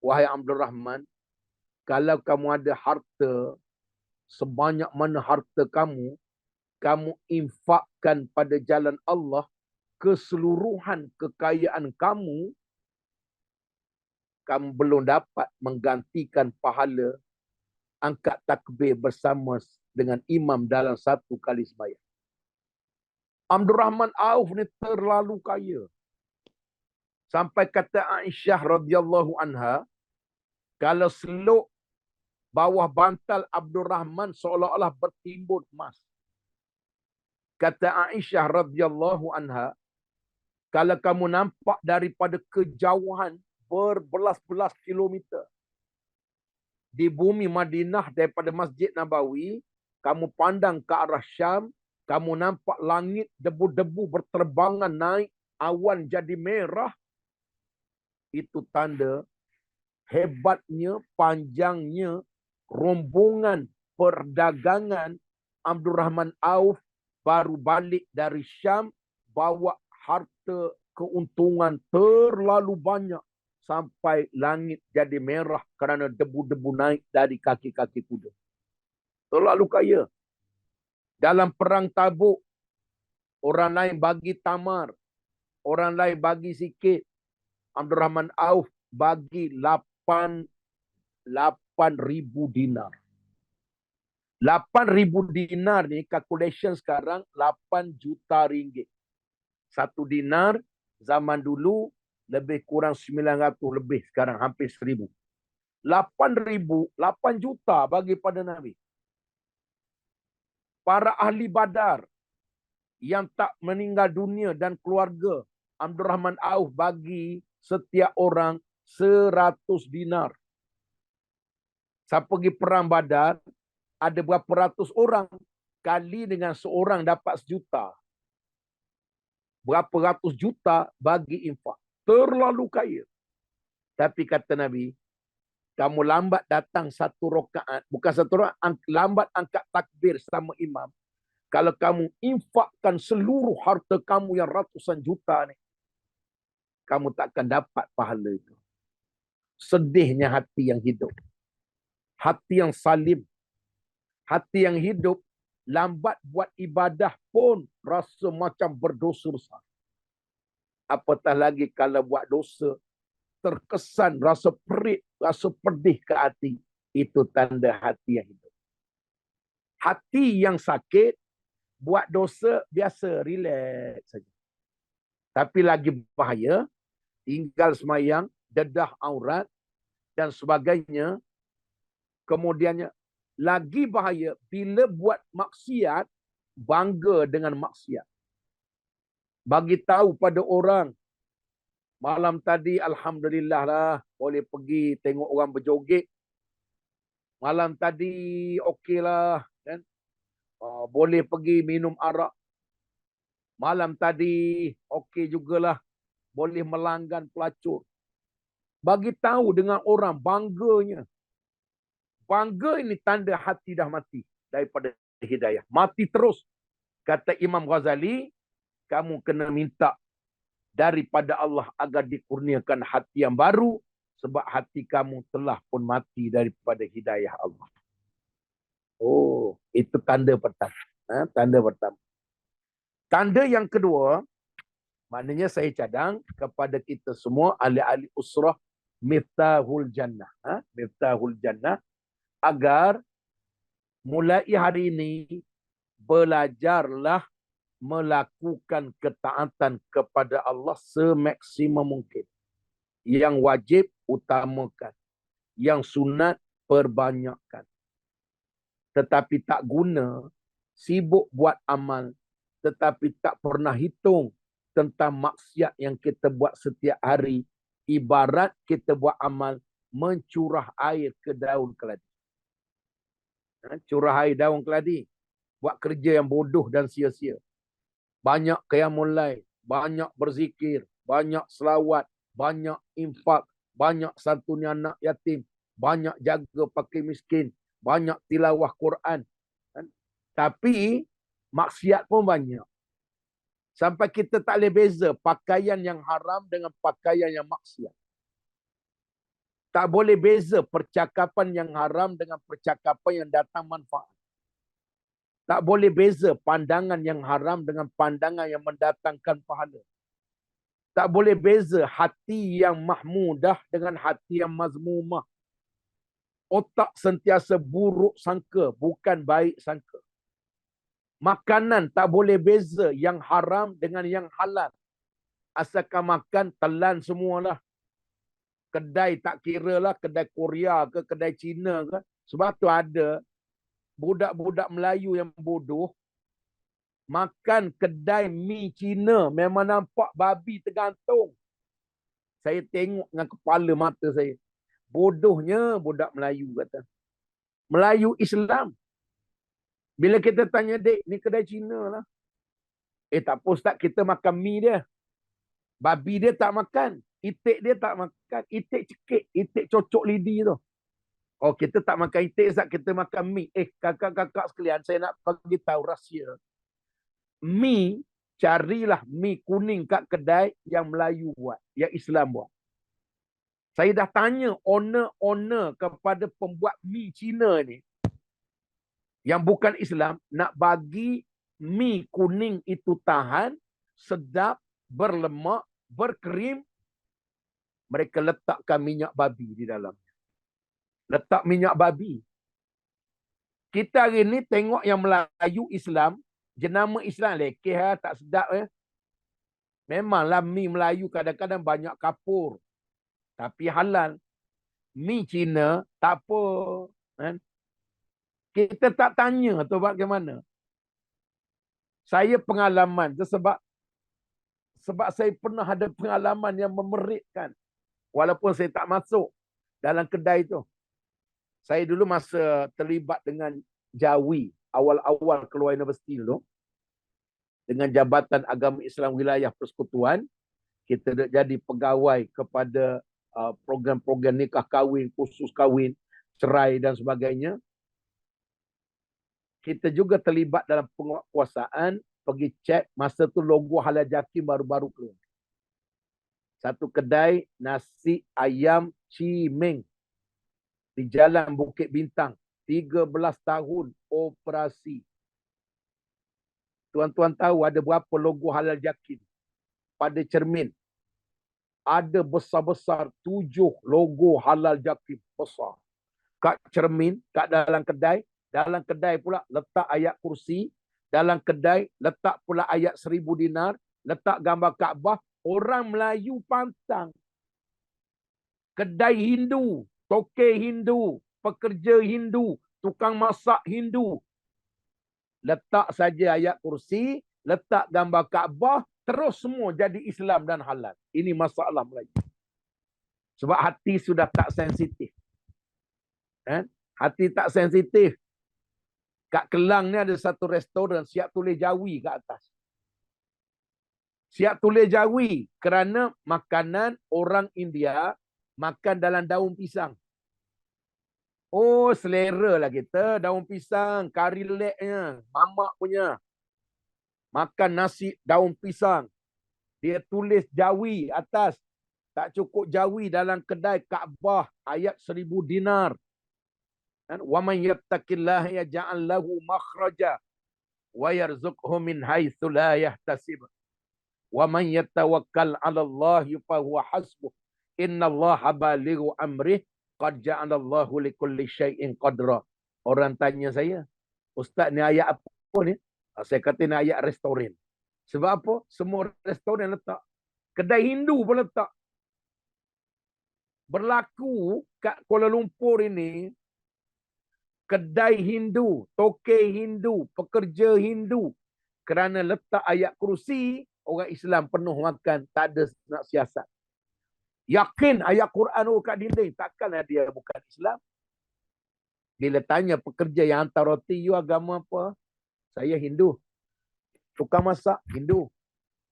wahai Abdul Rahman, kalau kamu ada harta, sebanyak mana harta kamu infakkan pada jalan Allah, keseluruhan kekayaan kamu belum dapat menggantikan pahala angkat takbir bersama dengan imam dalam satu kali sembahyang. Abdul Rahman Auf ni terlalu kaya. Sampai kata Aisyah radhiyallahu anha, kalau seluk bawah bantal Abdul Rahman seolah-olah bertimbun emas. Kata Aisyah radhiyallahu anha, kalau kamu nampak daripada kejauhan berbelas-belas kilometer di bumi Madinah daripada Masjid Nabawi, kamu pandang ke arah Syam, kamu nampak langit debu-debu berterbangan naik, awan jadi merah, itu tanda hebatnya, panjangnya rombongan perdagangan Abdul Rahman Auf baru balik dari Syam, bawa harta keuntungan terlalu banyak sampai langit jadi merah kerana debu-debu naik dari kaki-kaki kuda. Terlalu kaya. Dalam perang Tabuk, orang lain bagi tamar, orang lain bagi sikit. Abdul Rahman Auf bagi 8.000 dinar. 8.000 dinar ni calculation sekarang 8 juta ringgit. Satu dinar zaman dulu lebih kurang 900 lebih, sekarang hampir 1,000. 8 juta bagi pada Nabi. Para ahli Badar yang tak meninggal dunia dan keluarga, Abdul Rahman Auf bagi setiap orang 100 dinar. Saya pergi perang Badar, ada berapa ratus orang, kali dengan seorang dapat 1 juta. Berapa ratus juta bagi infak. Terlalu kaya. Tapi kata Nabi, kamu lambat datang 1 rakaat, bukan 1 rakaat, lambat angkat takbir sama imam. Kalau kamu infakkan seluruh harta kamu yang ratusan juta ni, kamu takkan dapat pahala itu. Sedihnya hati yang hidup. Hati yang salim. Hati yang hidup, lambat buat ibadah pun rasa macam berdosa besar. Apatah lagi kalau buat dosa, terkesan rasa perit, rasa pedih ke hati. Itu tanda hati yang hidup. Hati yang sakit, buat dosa biasa, relax saja. Tapi lagi bahaya, tinggal semayang, dedah aurat dan sebagainya. Kemudiannya, lagi bahaya bila buat maksiat, bangga dengan maksiat. Bagi tahu pada orang, malam tadi alhamdulillah lah boleh pergi tengok orang berjoget. Malam tadi okeylah kan. Boleh pergi minum arak. Malam tadi okey jugalah boleh melanggan pelacur. Bagi tahu dengan orang bangganya. Bangga ini tanda hati dah mati daripada hidayah. Mati terus. Kata Imam Ghazali, kamu kena minta daripada Allah agar dikurniakan hati yang baru, sebab hati kamu telah pun mati daripada hidayah Allah. Oh, itu tanda pertama. Tanda pertama. Tanda yang kedua, maknanya saya cadang kepada kita semua ahli-ahli usrah Miftahul Jannah. Miftahul Jannah, agar mulai hari ini belajarlah melakukan ketaatan kepada Allah semaksimum mungkin. Yang wajib utamakan, yang sunat perbanyakkan. Tetapi tak guna sibuk buat amal, tetapi tak pernah hitung tentang maksiat yang kita buat setiap hari. Ibarat kita buat amal mencurah air ke daun keladi. Curah air daun keladi. Buat kerja yang bodoh dan sia-sia. Banyak qiyamul lail, banyak berzikir, banyak selawat, banyak infak, banyak santuni anak yatim, banyak jaga fakir miskin, banyak tilawah Quran. Tapi maksiat pun banyak. Sampai kita tak boleh beza pakaian yang haram dengan pakaian yang maksiat. Tak boleh beza percakapan yang haram dengan percakapan yang datang manfaat. Tak boleh beza pandangan yang haram dengan pandangan yang mendatangkan pahala. Tak boleh beza hati yang mahmudah dengan hati yang mazmumah. Otak sentiasa buruk sangka, bukan baik sangka. Makanan tak boleh beza yang haram dengan yang halal. Asalkan makan, telan semualah. Kedai tak kira lah, kedai Korea ke, kedai Cina ke. Sebab tu ada budak-budak Melayu yang bodoh, makan kedai mi Cina, memang nampak babi tergantung. Saya tengok dengan kepala mata saya. Bodohnya budak Melayu kata. Melayu Islam. Bila kita tanya, dek, ni kedai Cina lah. Tak apa Ustaz, kita makan mi dia. Babi dia tak makan. Itik dia tak makan. Itik cekik. Itik cocok lidi tu. Oh, kita tak makan itik Ustaz, kita makan mi. Kakak-kakak sekalian, saya nak bagi tahu rahsia. Mi, carilah mi kuning kat kedai yang Melayu buat. Yang Islam buat. Saya dah tanya owner kepada pembuat mi Cina ni, yang bukan Islam, nak bagi mi kuning itu tahan, sedap, berlemak, berkrim, mereka letakkan minyak babi di dalam. Letak minyak babi. Kita hari ni tengok yang Melayu Islam, jenama Islam lekeh, tak sedap. Memanglah mi Melayu kadang-kadang banyak kapur, tapi halal. Mi Cina tak apa. Kan? Kita tak tanya tu bagaimana. Saya pengalaman tu sebab saya pernah ada pengalaman yang memeritkan. Walaupun saya tak masuk dalam kedai tu. Saya dulu masa terlibat dengan Jawi, awal-awal keluar universiti dulu, dengan Jabatan Agama Islam Wilayah Persekutuan, kita jadi pegawai kepada program-program nikah kahwin, khusus kahwin, cerai dan sebagainya. Kita juga terlibat dalam penguasaan, pergi cek, masa tu logo Halal Jakim baru-baru keluar. Satu kedai nasi ayam Cimeng di Jalan Bukit Bintang. 13 tahun operasi. Tuan-tuan tahu ada berapa logo Halal Jakim pada cermin? Ada besar-besar 7 logo Halal Jakim besar. Kat cermin, kat dalam kedai. Dalam kedai pula letak ayat kursi. Dalam kedai letak pula ayat 1000 dinar. Letak gambar Kaabah. Orang Melayu pantang. Kedai Hindu. Tokek Hindu. Pekerja Hindu. Tukang masak Hindu. Letak saja ayat kursi. Letak gambar Kaabah. Terus semua jadi Islam dan halal. Ini masalah Melayu. Sebab hati sudah tak sensitif. Hati tak sensitif. Kat Kelang ni ada satu restoran siap tulis Jawi kat atas. Siap tulis Jawi kerana makanan orang India makan dalam daun pisang. Oh, selera lah kita. Daun pisang, kari leknya, mamak punya. Makan nasi daun pisang. Dia tulis Jawi atas. Tak cukup Jawi dalam kedai Kaabah ayat 1000 dinar. Wa man yattaqillaha yaj'al lahu makhraja wa yarzuqhu min haitsu la yahtasib. Wa man yatawakkal 'ala Allah fa huwa hasbuh. Innallaha balighu amrih qad ja'ala Allahu likulli syai'in qadra. Orang tanya saya, Ustaz ni ayat apa ni? Saya kata ni ayat restoran. Sebab apa? Semua restoran letak. Kedai Hindu pun letak. Berlaku kat Kuala Lumpur ini, kedai Hindu, tokek Hindu, pekerja Hindu. Kerana letak ayat kursi, orang Islam penuh makan. Tak ada nak siasat. Yakin ayat Quran kat dinding. Takkanlah dia bukan Islam. Bila tanya pekerja yang hantar roti, you agama apa? Saya Hindu. Tukang masak, Hindu.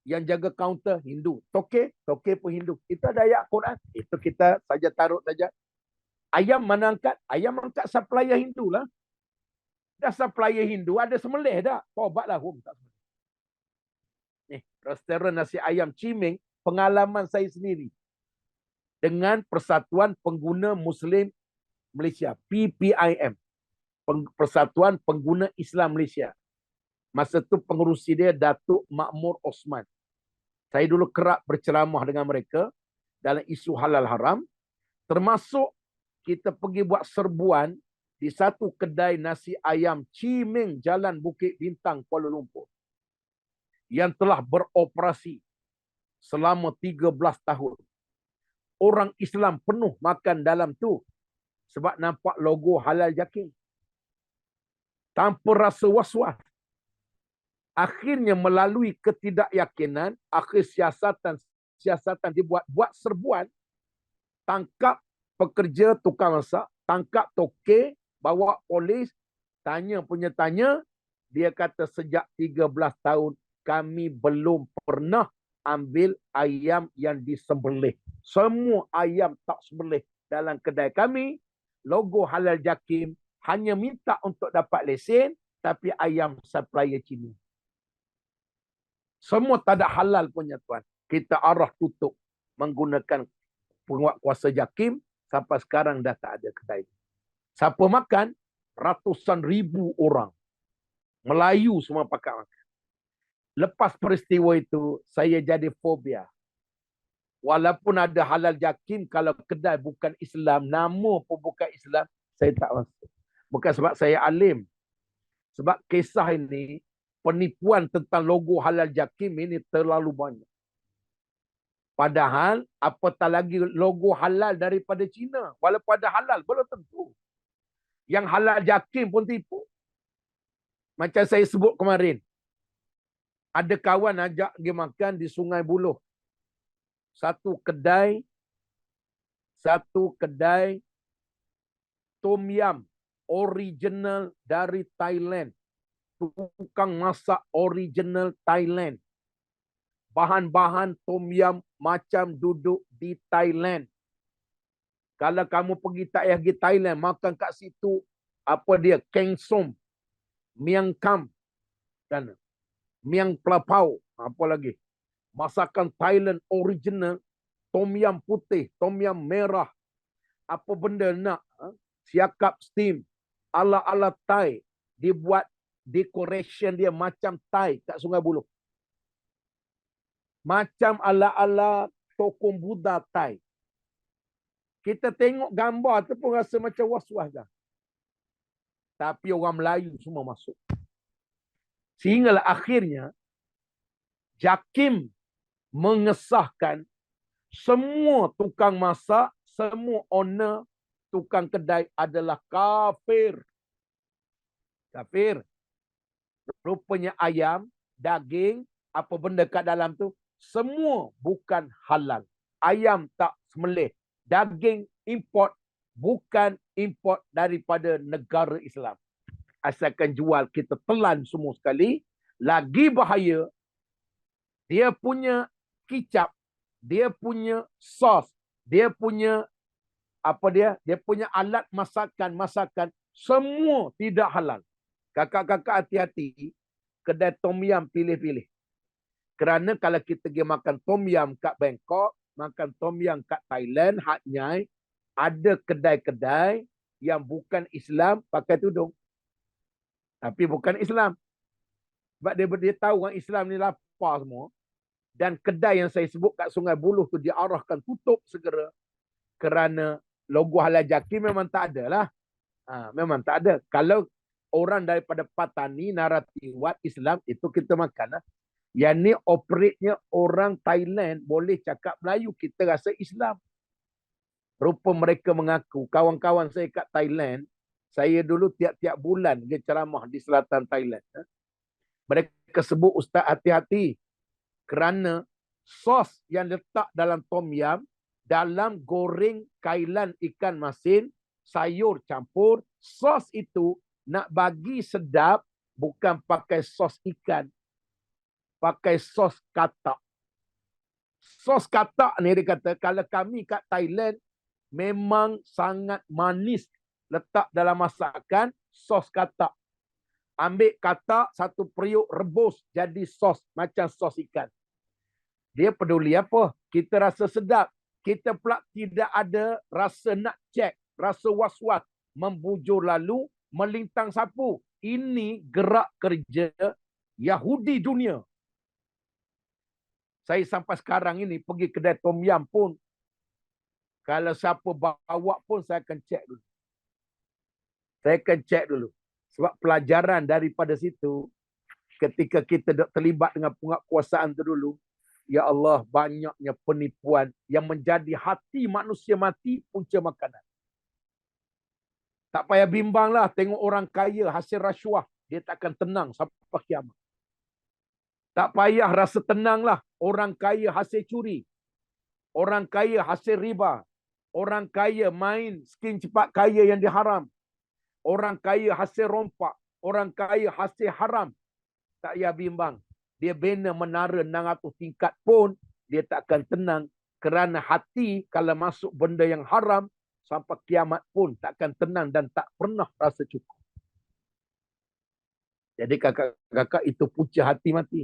Yang jaga kaunter, Hindu. Tokek pun Hindu. Itu ada ayat Quran. Itu kita saja taruh saja. Ayam mana angkat? Ayam angkat supplier Hindu lah. Dah supplier Hindu, ada semelih dah. Tobatlah hum. Restoran nasi ayam Cimeng, pengalaman saya sendiri. dengan Persatuan Pengguna Muslim Malaysia, PPIM, Persatuan Pengguna Islam Malaysia. Masa tu pengerusi dia Datuk Makmur Osman. Saya dulu kerap berceramah dengan mereka dalam isu halal haram. Termasuk kita pergi buat serbuan di satu kedai nasi ayam Cimeng, Jalan Bukit Bintang, Kuala Lumpur, yang telah beroperasi selama 13 tahun. Orang Islam penuh makan dalam tu sebab nampak logo halal jakim. Tanpa rasa was-was. Akhirnya melalui ketidakyakinan, akhir siasatan dibuat, buat serbuan, tangkap pekerja tukang masak, tangkap toke, bawa polis, tanya, dia kata sejak 13 tahun kami belum pernah ambil ayam yang disembelih. Semua ayam tak sembelih dalam kedai kami, logo halal jakim, hanya minta untuk dapat lesen, tapi ayam supplier Cina. Semua tak ada halal punya tuan. Kita arah tutup menggunakan penguatkuasa jakim, sampai sekarang dah tak ada kedai. Siapa makan? Ratusan ribu orang. Melayu semua pakai makan. Lepas peristiwa itu, saya jadi fobia. Walaupun ada halal jakim, kalau kedai bukan Islam, nama pun bukan Islam, saya tak masuk. Bukan sebab saya alim. Sebab kisah ini, penipuan tentang logo halal jakim ini terlalu banyak. Padahal, apatah lagi logo halal daripada Cina. Walaupun ada halal, belum tentu. Yang halal jakim pun tipu. Macam saya sebut kemarin. Ada kawan ajak pergi makan di Sungai Buloh. Satu kedai tom yam original dari Thailand. Tukang masak original Thailand. Bahan-bahan tom yam macam duduk di Thailand. Kalau kamu pergi tak payah pergi Thailand, makan kat situ, apa dia, keng som, miang kam, dan miang pelapau, apa lagi. Masakan Thailand original, tom yam putih, tom yam merah, apa benda nak, siakap steam, ala-ala Thai, dibuat decoration dia macam Thai kat Sungai Buloh. Macam ala-ala tokoh Buddha Thai. Kita tengok gambar tu pun rasa macam was-was dah. Tapi orang Melayu semua masuk. Sehinggalah akhirnya Jakim mengesahkan semua tukang masak, semua owner tukang kedai adalah kafir. Kafir. Rupanya ayam, daging, apa benda kat dalam tu, semua bukan halal. Ayam tak sembelih. Daging import, bukan import daripada negara Islam. Asalkan jual, kita telan semua sekali. Lagi bahaya, dia punya kicap, dia punya sos, dia punya apa dia punya alat masakan, semua tidak halal. Kakak-kakak hati-hati, kedai tom yam pilih-pilih. Kerana kalau kita pergi makan tom yam kat Bangkok, makan tom yam kat Thailand, Hat Nyai, ada kedai-kedai yang bukan Islam pakai tudung. Tapi bukan Islam. Sebab dia tahu orang Islam ni lapar semua. Dan kedai yang saya sebut kat Sungai Buloh tu diarahkan tutup segera. Kerana logo halal jakim memang tak ada lah. Memang tak ada. Kalau orang daripada Patani, Naratiwat, Islam, itu kita makan lah. Yang ni operate-nya orang Thailand, boleh cakap Melayu, kita rasa Islam. Rupa mereka mengaku, kawan-kawan saya kat Thailand, saya dulu tiap-tiap bulan dia ceramah di selatan Thailand. Mereka sebut, Ustaz hati-hati. Kerana sos yang letak dalam tom yam, dalam goreng kailan ikan masin, sayur campur, sos itu nak bagi sedap, bukan pakai sos ikan. Pakai sos katak. Sos katak ni dia kata, kalau kami kat Thailand, memang sangat manis. Letak dalam masakan, sos katak. Ambil katak, satu periuk rebus, jadi sos, macam sos ikan. Dia peduli apa? Kita rasa sedap. kita pula tidak ada rasa nak cek, rasa was-was, membujur lalu, melintang sapu. Ini gerak kerja Yahudi dunia. Saya sampai sekarang ini pergi kedai Tom Yam pun, kalau siapa bawa pun saya akan cek dulu. Saya akan cek dulu. Sebab pelajaran daripada situ, ketika kita terlibat dengan penguasaan itu dulu, ya Allah, banyaknya penipuan yang menjadi hati manusia mati punca makanan. Tak payah bimbanglah tengok orang kaya hasil rasuah, dia takkan tenang sampai kiamat. Tak payah rasa tenanglah orang kaya hasil curi, orang kaya hasil riba, orang kaya main skim cepat kaya yang diharam, orang kaya hasil rompak, orang kaya hasil haram. Tak payah bimbang. Dia bina menara 600 tingkat pun, dia tak akan tenang. Kerana hati kalau masuk benda yang haram, sampai kiamat pun tak akan tenang dan tak pernah rasa cukup. Jadi kakak-kakak, itu punca hati mati.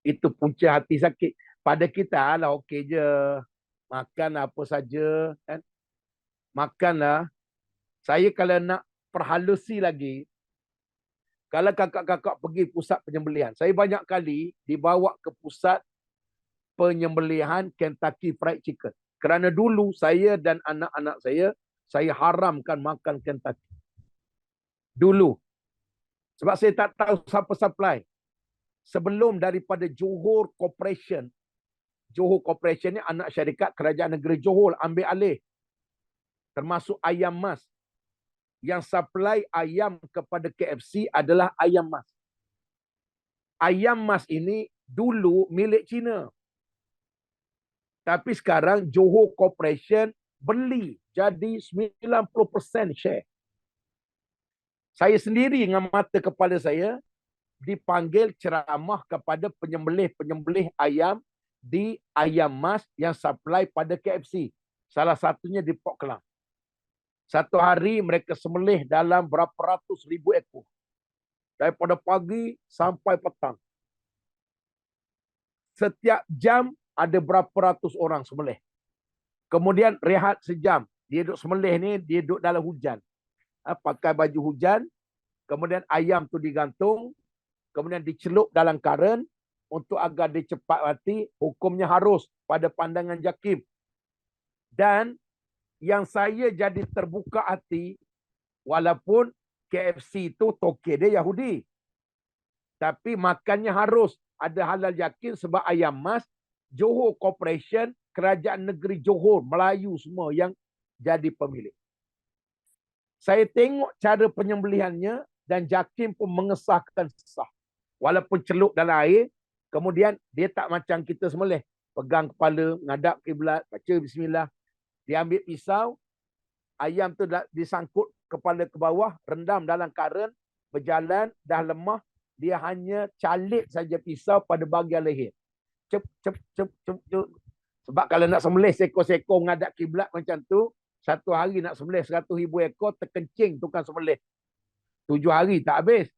Itu punca hati sakit. Pada kita lah okey je. Makan apa saja. Kan? Makanlah. Saya kalau nak perhalusi lagi, kalau kakak-kakak pergi pusat penyembelihan, saya banyak kali dibawa ke pusat penyembelihan Kentucky Fried Chicken. Kerana dulu saya dan anak-anak saya haramkan makan Kentucky. Dulu. Sebab saya tak tahu siapa supply. Sebelum daripada Johor Corporation. Johor Corporation ni anak syarikat kerajaan negeri Johor ambil alih. Termasuk Ayam Mas. Yang supply ayam kepada KFC adalah Ayam Mas. Ayam Mas ini dulu milik Cina. Tapi sekarang Johor Corporation beli jadi 90% share. Saya sendiri dengan mata kepala saya dipanggil ceramah kepada penyembelih-penyembelih ayam di Ayam Mas yang supply pada KFC. Salah satunya di Port Klang. Satu hari mereka sembelih dalam berapa ratus ribu ekor. Daripada pagi sampai petang. Setiap jam ada berapa ratus orang sembelih. Kemudian rehat sejam. Dia duduk sembelih ni, dia duduk dalam hujan. Pakai baju hujan. Kemudian ayam tu digantung. Kemudian dicelup dalam karen. Untuk agar dia cepat mati. Hukumnya harus pada pandangan JAKIM. Dan yang saya jadi terbuka hati, walaupun KFC itu toke dia Yahudi. Tapi makannya harus ada halal yakin sebab Ayam Mas, Johor Corporation, kerajaan negeri Johor, Melayu semua yang jadi pemilik. Saya tengok cara penyembelihannya dan JAKIM pun mengesahkan sah. Walaupun celup dalam air, kemudian dia tak macam kita sembelih. Pegang kepala, ngadap kiblat, baca bismillah. Dia ambil pisau, ayam tu disangkut kepala ke bawah, rendam dalam karen, berjalan, dah lemah, dia hanya calit saja pisau pada bahagian leher. Cep, cep, cep, cep, cep. Sebab kalau nak sembelih seekor-sekor ngadap kiblat macam tu, satu hari nak sembelih 100,000 ekor, terkencing tukang sembelih. 7 hari tak habis.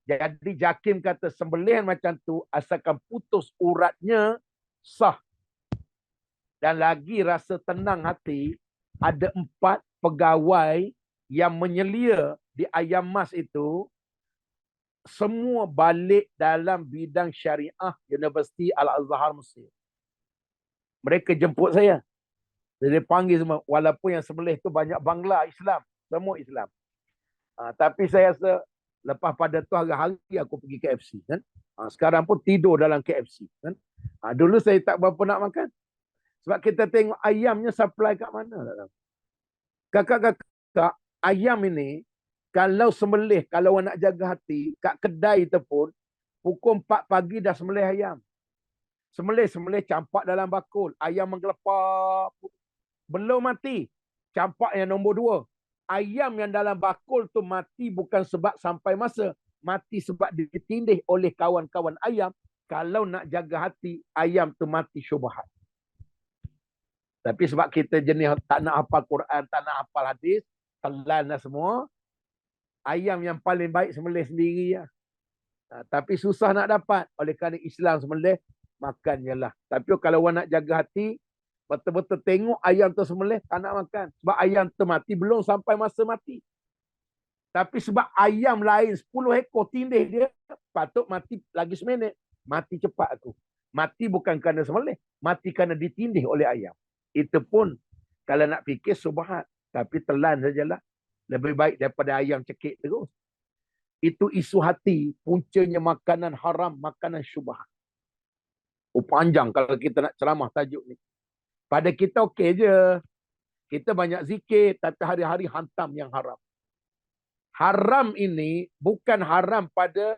Jadi JAKIM kata sembelihan macam tu, asalkan putus uratnya, sah. Dan lagi rasa tenang hati, ada 4 pegawai yang menyelia di Ayam Mas itu, semua balik dalam bidang syariah Universiti Al-Azhar Mesir. Mereka jemput saya. Dia panggil semua. Walaupun yang sembelih tu banyak Bangla Islam. Semua Islam. Tapi saya rasa lepas pada tu hari-hari aku pergi KFC. Kan? Sekarang pun tidur dalam KFC. Kan? Dulu saya tak berapa nak makan. Sebab kita tengok ayamnya supply kat mana. Kakak-kakak, ayam ini, kalau sembelih, kalau nak jaga hati, kat kedai tu pun, pukul 4 pagi dah sembelih ayam. Sembelih campak dalam bakul. Ayam menggelepar. Belum mati. Campak yang nombor 2. Ayam yang dalam bakul tu mati bukan sebab sampai masa. Mati sebab ditindih oleh kawan-kawan ayam. Kalau nak jaga hati, ayam tu mati syubhat. Tapi sebab kita jenis tak nak hafal Quran, tak nak hafal hadis, telan lah semua. Ayam yang paling baik sembelih sendiri ya. Tapi susah nak dapat. Oleh kerana Islam sembelih, makan je lah. Tapi kalau orang nak jaga hati, Betul-betul tengok ayam tu sembelih, tak nak makan. Sebab ayam tu mati, belum sampai masa mati. Tapi sebab ayam lain 10 ekor tindih dia, patut mati lagi seminit. Mati cepat aku. Mati bukan kerana sembelih, mati kerana ditindih oleh ayam. Itu pun kalau nak fikir subhat. Tapi telan sajalah. Lebih baik daripada ayam cekik terus. Itu isu hati, puncanya makanan haram, makanan syubhat. Oh, panjang kalau kita nak ceramah tajuk ni. Pada kita okey je. Kita banyak zikir, tapi hari-hari hantam yang haram. Haram ini bukan haram pada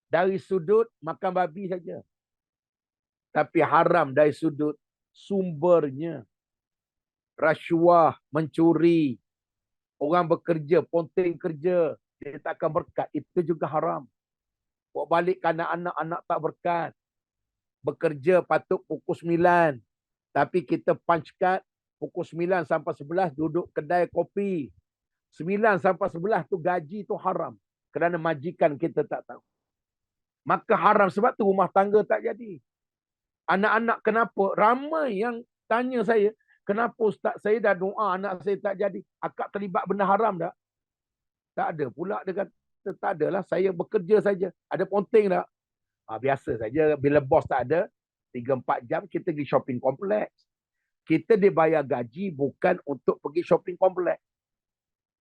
dari sudut makan babi saja. Tapi haram dari sudut sumbernya. Rasuah, mencuri, orang bekerja, ponting kerja, dia tak akan berkat. Itu juga haram. Bawa balik kerana anak-anak tak berkat. Bekerja patut pukul 9. Tapi kita punch card pukul 9 sampai 11 duduk kedai kopi. 9 sampai 11 tu gaji tu haram. Kerana majikan kita tak tahu. Maka haram sebab tu rumah tangga tak jadi. Anak-anak kenapa? Ramai yang tanya saya, kenapa Ustaz saya dah doa anak saya tak jadi? Akak terlibat benda haram tak? Tak ada pula dia kata, tak adalah. Saya bekerja saja. Ada ponting tak? Biasa saja. Bila bos tak ada, 3-4 jam kita pergi shopping kompleks. Kita dibayar gaji bukan untuk pergi shopping kompleks.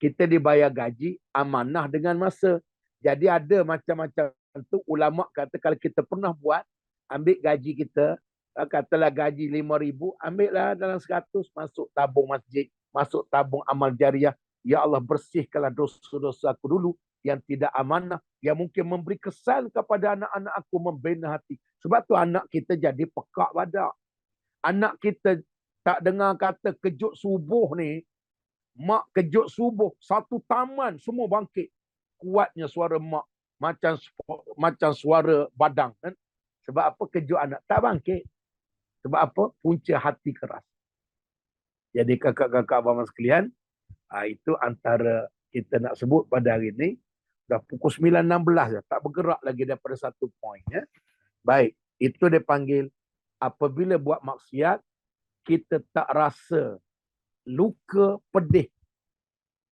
Kita dibayar gaji amanah dengan masa. Jadi ada macam-macam tu ulama kata kalau kita pernah buat, ambil gaji kita, katalah gaji 5,000, ambillah dalam 100 masuk tabung masjid, masuk tabung amal jariah. Ya Allah, bersihkanlah dosa-dosa aku dulu yang tidak amanah, yang mungkin memberi kesan kepada anak-anak aku, membina hati. Sebab tu anak kita jadi pekak badak. Anak kita tak dengar kata kejut subuh ni, mak kejut subuh, satu taman semua bangkit. Kuatnya suara mak, macam suara badang. Kan? Sebab apa? Kejut anak tak bangkit. Sebab apa? Punca hati keras. Jadi kakak-kakak abang sekalian, itu antara kita nak sebut pada hari ini. Dah pukul 9.16 dah. Tak bergerak lagi daripada satu poin. Ya. Baik. Itu dia panggil apabila buat maksiat, kita tak rasa luka pedih.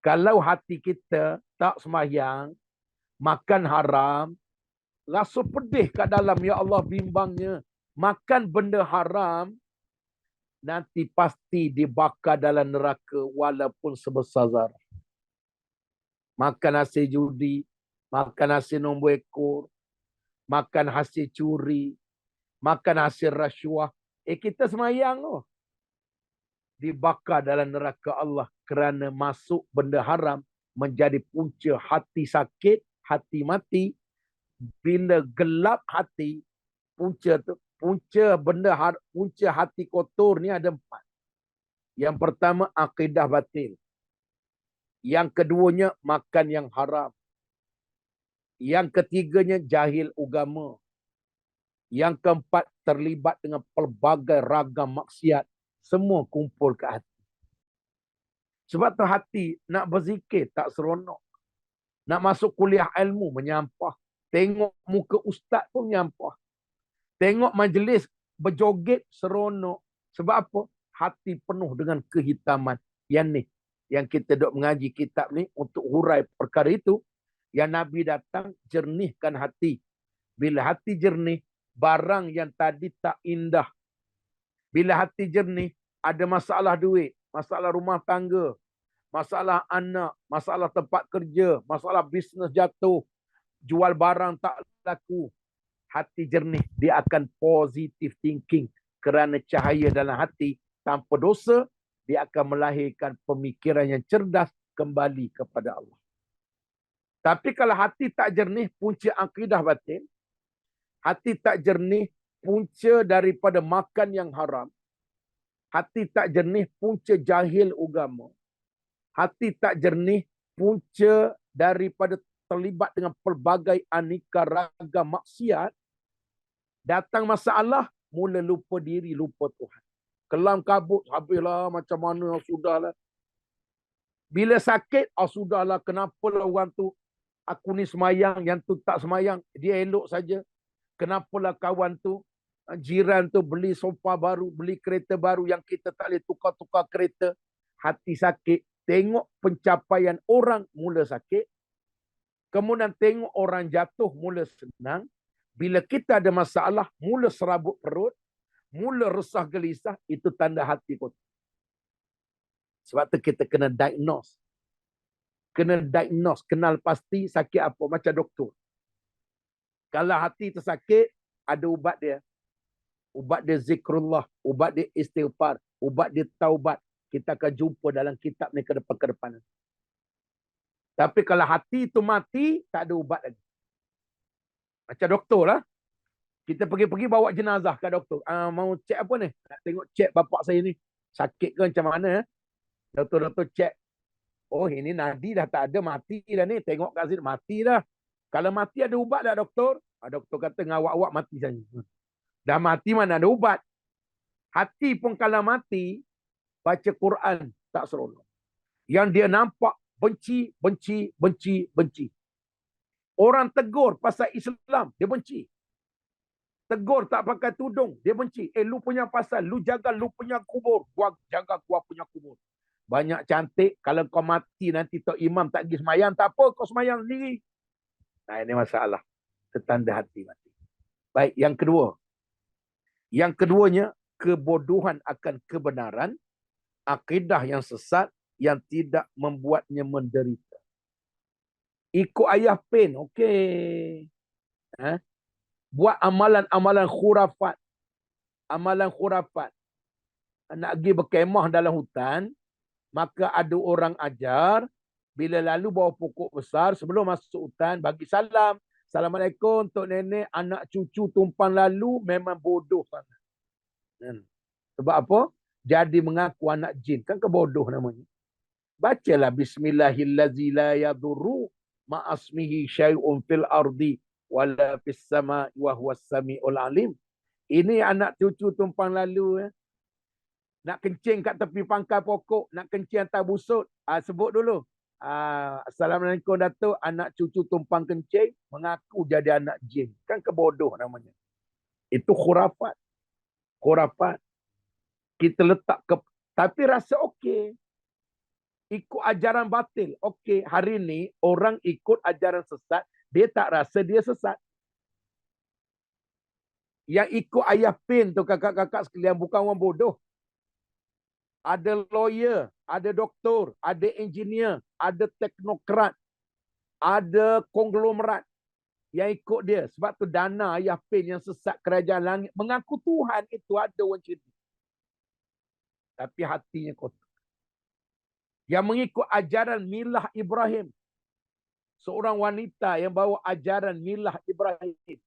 Kalau hati kita tak sembahyang, makan haram, rasa pedih kat dalam. Ya Allah, bimbangnya. Makan benda haram, nanti pasti dibakar dalam neraka walaupun sebesar zarah. Makan hasil judi, makan hasil nombor ekor, makan hasil curi, makan hasil rasuah. Kita semayang loh. Dibakar dalam neraka Allah kerana masuk benda haram menjadi punca hati sakit, hati mati. Bila gelap hati, punca hati kotor ni ada 4. Yang pertama akidah batil. Yang keduanya makan yang haram. Yang ketiganya jahil agama. Yang keempat terlibat dengan pelbagai ragam maksiat. Semua kumpul ke hati. Sebab tu hati nak berzikir tak seronok. Nak masuk kuliah ilmu menyampah. Tengok muka ustaz pun menyampah. Tengok majlis berjoget seronok. Sebab apa? Hati penuh dengan kehitaman. Yang ni. Yang kita duk mengaji kitab ni untuk hurai perkara itu. Yang Nabi datang jernihkan hati. Bila hati jernih, barang yang tadi tak indah. Bila hati jernih, ada masalah duit, masalah rumah tangga, masalah anak, masalah tempat kerja, masalah bisnes jatuh, jual barang tak laku. Hati jernih, dia akan positive thinking. Kerana cahaya dalam hati tanpa dosa, dia akan melahirkan pemikiran yang cerdas kembali kepada Allah. Tapi kalau hati tak jernih, punca akidah batin. Hati tak jernih, punca daripada makan yang haram. Hati tak jernih, punca jahil agama. Hati tak jernih, punca daripada terlibat dengan pelbagai aneka ragam maksiat. Datang masalah, mula lupa diri, lupa Tuhan. Kelam kabut, habislah macam mana, sudahlah. Bila sakit, sudahlah, kenapalah orang tu, aku ni semayang, yang tu tak semayang, dia elok saja. Kenapalah kawan tu, Jiran tu beli sofa baru, beli kereta baru yang kita tak boleh tukar-tukar kereta. Hati sakit. Tengok pencapaian orang mula sakit. Kemudian tengok orang jatuh mula senang. Bila kita ada masalah, mula serabut perut, mula resah gelisah, itu tanda hati kotor. Sebab tu kita kena diagnose. Kena diagnose, kenal pasti sakit apa, macam doktor. Kalau hati tersakit, ada ubat dia. Ubat dia zikrullah, ubat dia istighfar, ubat dia taubat. Kita akan jumpa dalam kitab ni ke depan. Tapi kalau hati itu mati, tak ada ubat lagi. Macam doktor lah. Kita pergi bawa jenazah ke doktor. Mau cek apa ni? Nak tengok cek bapak saya ni. Sakit ke macam mana? Doktor cek. Oh, ini nadi dah tak ada, mati dah ni. Tengok kat sini, mati dah. Kalau mati ada ubat tak doktor? Doktor kata dengan awak mati saja. Dah mati mana ada ubat. Hati pun kalau mati, baca Quran tak seronok. Yang dia nampak benci. Orang tegur pasal Islam, dia benci. Tegur tak pakai tudung, dia benci. Lu punya pasal, lu jaga lu punya kubur, gua jaga gua punya kubur. Banyak cantik, kalau kau mati nanti tok imam tak pergi semayang, tak apa, kau semayang sendiri. Nah, ini masalah. Ketanda hati mati. Baik, yang kedua. Yang keduanya, kebodohan akan kebenaran, akidah yang sesat yang tidak membuatnya menderita. Ikut ayah pen, okey. Buat amalan-amalan khurafat. Amalan khurafat. Nak pergi berkemah dalam hutan, maka ada orang ajar, bila lalu bawah pokok besar, sebelum masuk hutan, bagi salam. Assalamualaikum, Tok Nenek, anak cucu tumpang lalu, memang bodoh sangat. Sebab apa? Jadi mengaku anak jin. Kan kebodoh namanya. Bacalah Bismillahillazi la yadurru ma'asmihi syai'un fil ardi wala fis sama wa huwas samiul alim. Ini anak cucu tumpang lalu. Nak kencing kat tepi pangkal pokok, nak kencing atas busut. Sebut dulu. Assalamualaikum Datuk, anak cucu tumpang kencing, mengaku jadi anak jin. Kan kebodoh namanya. Itu khurafat. Khurafat. Kita letak ke, tapi rasa okey. Ikut ajaran batil. Okey, hari ni orang ikut ajaran sesat, dia tak rasa dia sesat. Yang ikut ayah pin tu kakak-kakak sekalian bukan orang bodoh. Ada lawyer, ada doktor, ada engineer, ada teknokrat, ada konglomerat yang ikut dia. Sebab tu dana ayah pin yang sesat kerajaan langit. Mengaku Tuhan itu ada orang cerita. Tapi hatinya kotor. Yang mengikut ajaran Milah Ibrahim. Seorang wanita yang bawa ajaran Milah Ibrahim.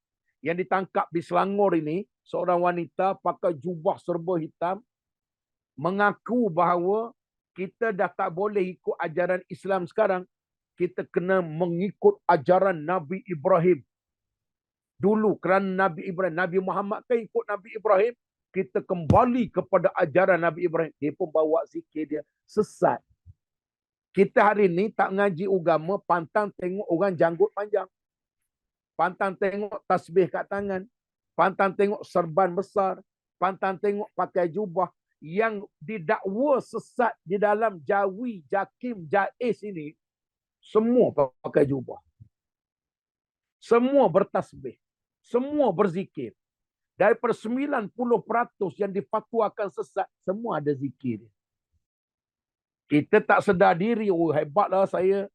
Yang ditangkap di Selangor ini, seorang wanita pakai jubah serba hitam, mengaku bahawa kita dah tak boleh ikut ajaran Islam sekarang. Kita kena mengikut ajaran Nabi Ibrahim. Dulu kerana Nabi Ibrahim, Nabi Muhammad kan ikut Nabi Ibrahim, kita kembali kepada ajaran Nabi Ibrahim. Dia pun bawa zikir dia. Sesat. Kita hari ni tak ngaji agama, pantang tengok orang janggut panjang. Pantang tengok tasbih kat tangan. Pantang tengok serban besar. Pantang tengok pakai jubah. Yang didakwa sesat di dalam Jawi, Jakim, Jais ini, semua pakai jubah. Semua bertasbih. Semua berzikir. Daripada 90% yang difatwakan sesat, semua ada zikir. Kita tak sedar diri, oh hebatlah saya.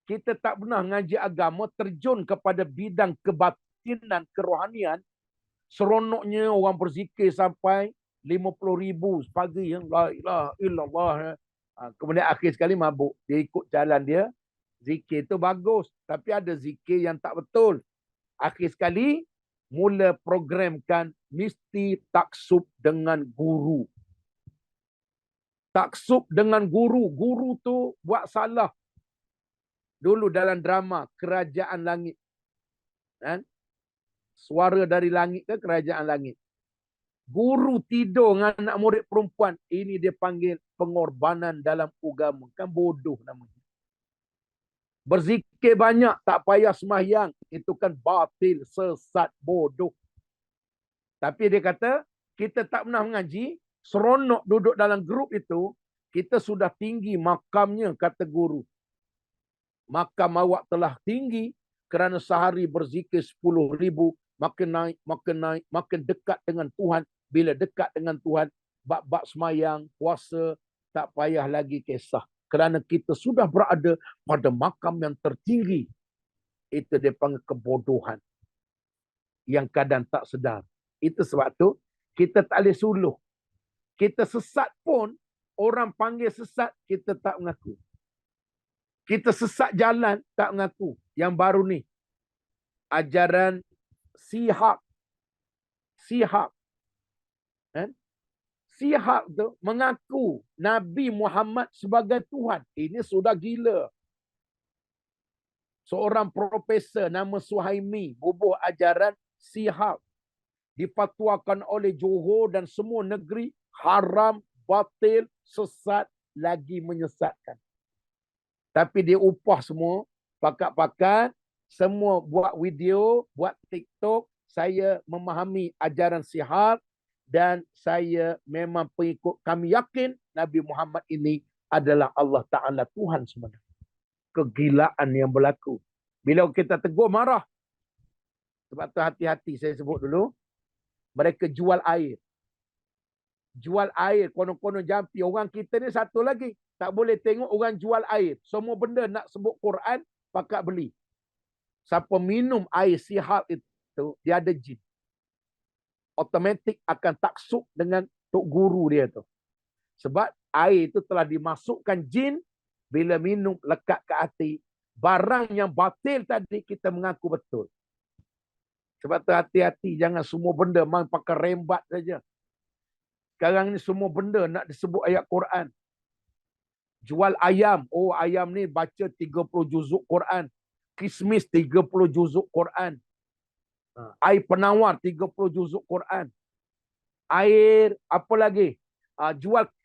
Kita tak pernah ngaji agama, terjun kepada bidang kebatinan, kerohanian. Seronoknya orang berzikir sampai 50,000 pagi. La ilaha illallah. Kemudian akhir sekali mabuk. Dia ikut jalan dia. Zikir itu bagus. Tapi ada zikir yang tak betul. Akhir sekali, mula programkan mesti taksub dengan guru. Taksub dengan guru. Guru tu buat salah. Dulu dalam drama Kerajaan Langit. Kan? Suara dari langit ke Kerajaan Langit. Guru tidur dengan anak murid perempuan. Ini dia panggil pengorbanan dalam agama. Kan bodoh namanya. Berzikir banyak, tak payah sembahyang. Itu kan batil, sesat, bodoh. Tapi dia kata, kita tak pernah mengaji, seronok duduk dalam grup itu, kita sudah tinggi makamnya, kata guru. Makam awak telah tinggi kerana sehari berzikir 10,000, makin naik, makin naik, makin dekat dengan Tuhan. Bila dekat dengan Tuhan, bab-bab semayang, puasa, tak payah lagi kisah. Kerana kita sudah berada pada makam yang tertinggi. Itu dia panggil kebodohan. Yang kadang tak sedar. Itu sebab tu, kita tak boleh suluh. Kita sesat pun, orang panggil sesat, kita tak mengaku. Kita sesat jalan, tak mengaku. Yang baru ni, ajaran Sihab. Sihab. Kan? Sihab tu mengaku Nabi Muhammad sebagai Tuhan. Ini sudah gila. Seorang profesor nama Suhaimi bubuh ajaran Sihab. Dipatuakan oleh Johor dan semua negeri. Haram, batil, sesat, lagi menyesatkan. Tapi dia upah semua, pakat-pakat, semua buat video, buat TikTok, saya memahami ajaran Sihab dan saya memang pengikut, kami yakin Nabi Muhammad ini adalah Allah Ta'ala Tuhan sebenarnya. Kegilaan yang berlaku. Bila kita tegur, marah. Sebab tu hati-hati saya sebut dulu. Mereka jual air. Jual air, konon-konon jampi. Orang kita ni satu lagi. Tak boleh tengok orang jual air. Semua benda nak sebut Quran, pakat beli. Siapa minum air Sihab itu, dia ada jin. Automatik akan taksub dengan tok guru dia tu. Sebab air itu telah dimasukkan jin, bila minum lekat ke hati. Barang yang batil tadi kita mengaku betul. Sebab tu hati-hati, jangan semua benda main pakai rembat saja. Sekarang ni semua benda nak disebut ayat Quran. Jual ayam. Oh, ayam ni baca 30 juzuk Quran. Kismis 30 juzuk Quran. Air penawar 30 juzuk Quran. Air apa lagi?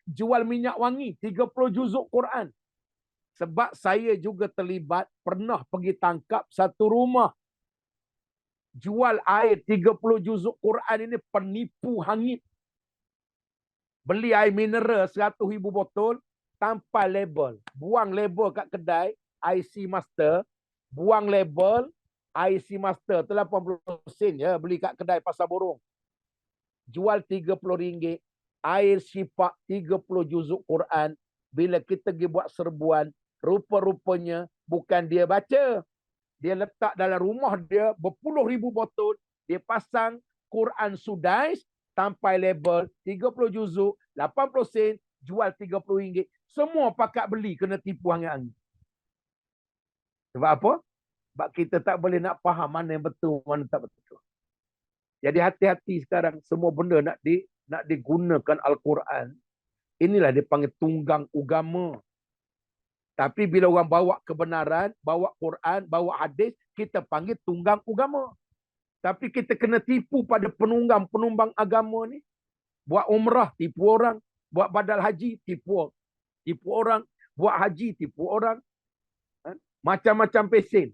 Jual minyak wangi 30 juzuk Quran. Sebab saya juga terlibat, pernah pergi tangkap satu rumah. Jual air 30 juzuk Quran ini penipu hangit. Beli air mineral 100,000 botol tanpa label. Buang label kat kedai, IC Master. Buang label, IC Master. Itu 80 sen je beli kat kedai Pasar Borong. Jual RM30. Air syifa 30 juzuk Quran. Bila kita pergi buat serbuan, rupa-rupanya bukan dia baca. Dia letak dalam rumah dia berpuluh ribu botol. Dia pasang Quran Sudais tanpa label 30 juzuk, 80 sen, jual RM30. Semua pakat beli, kena tipu angin-angin. Sebab apa? Sebab kita tak boleh nak faham mana yang betul, mana tak betul. Jadi hati-hati sekarang, semua benda nak digunakan Al-Quran. Inilah dipanggil tunggang agama. Tapi bila orang bawa kebenaran, bawa Quran, bawa hadis, kita panggil tunggang agama. Tapi kita kena tipu pada penumbang agama ni. Buat umrah, tipu orang. Buat badal haji, tipu orang. Buat haji, tipu orang. Macam-macam pesen.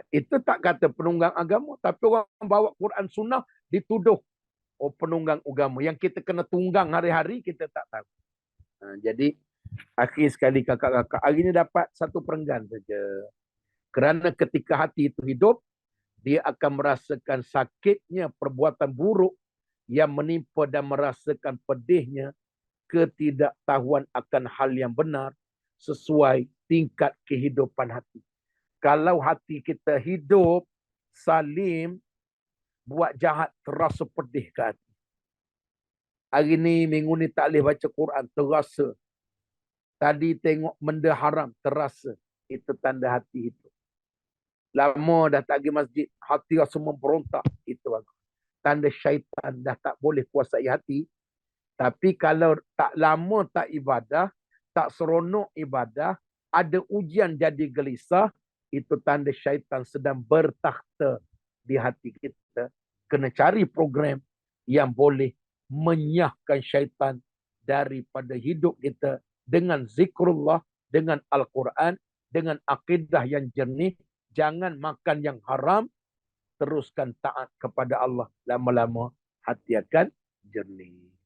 Itu tak kata penunggang agama. Tapi orang bawa Quran sunnah, dituduh. Oh, penunggang agama. Yang kita kena tunggang hari-hari, kita tak tahu. Jadi, akhir sekali kakak-kakak, hari ini dapat satu perenggan saja. Kerana ketika hati itu hidup, dia akan merasakan sakitnya perbuatan buruk yang menimpa dan merasakan pedihnya ketidaktahuan akan hal yang benar sesuai tingkat kehidupan hati. Kalau hati kita hidup salim, buat jahat terasa pedih ke hati. Hari ni, minggu ni tak boleh baca Quran, terasa. Tadi tengok benda haram, terasa. Itu tanda hati itu. Lama dah tak pergi masjid, hati rasa memberontak. Itu tanda syaitan dah tak boleh kuasai hati. Tapi kalau tak lama tak ibadah, tak seronok ibadah, ada ujian jadi gelisah, itu tanda syaitan sedang bertakhta di hati kita. Kena cari program yang boleh menyahkan syaitan daripada hidup kita dengan zikrullah, dengan Al-Quran, dengan akidah yang jernih. Jangan makan yang haram, teruskan taat kepada Allah. Lama-lama hati akan jernih.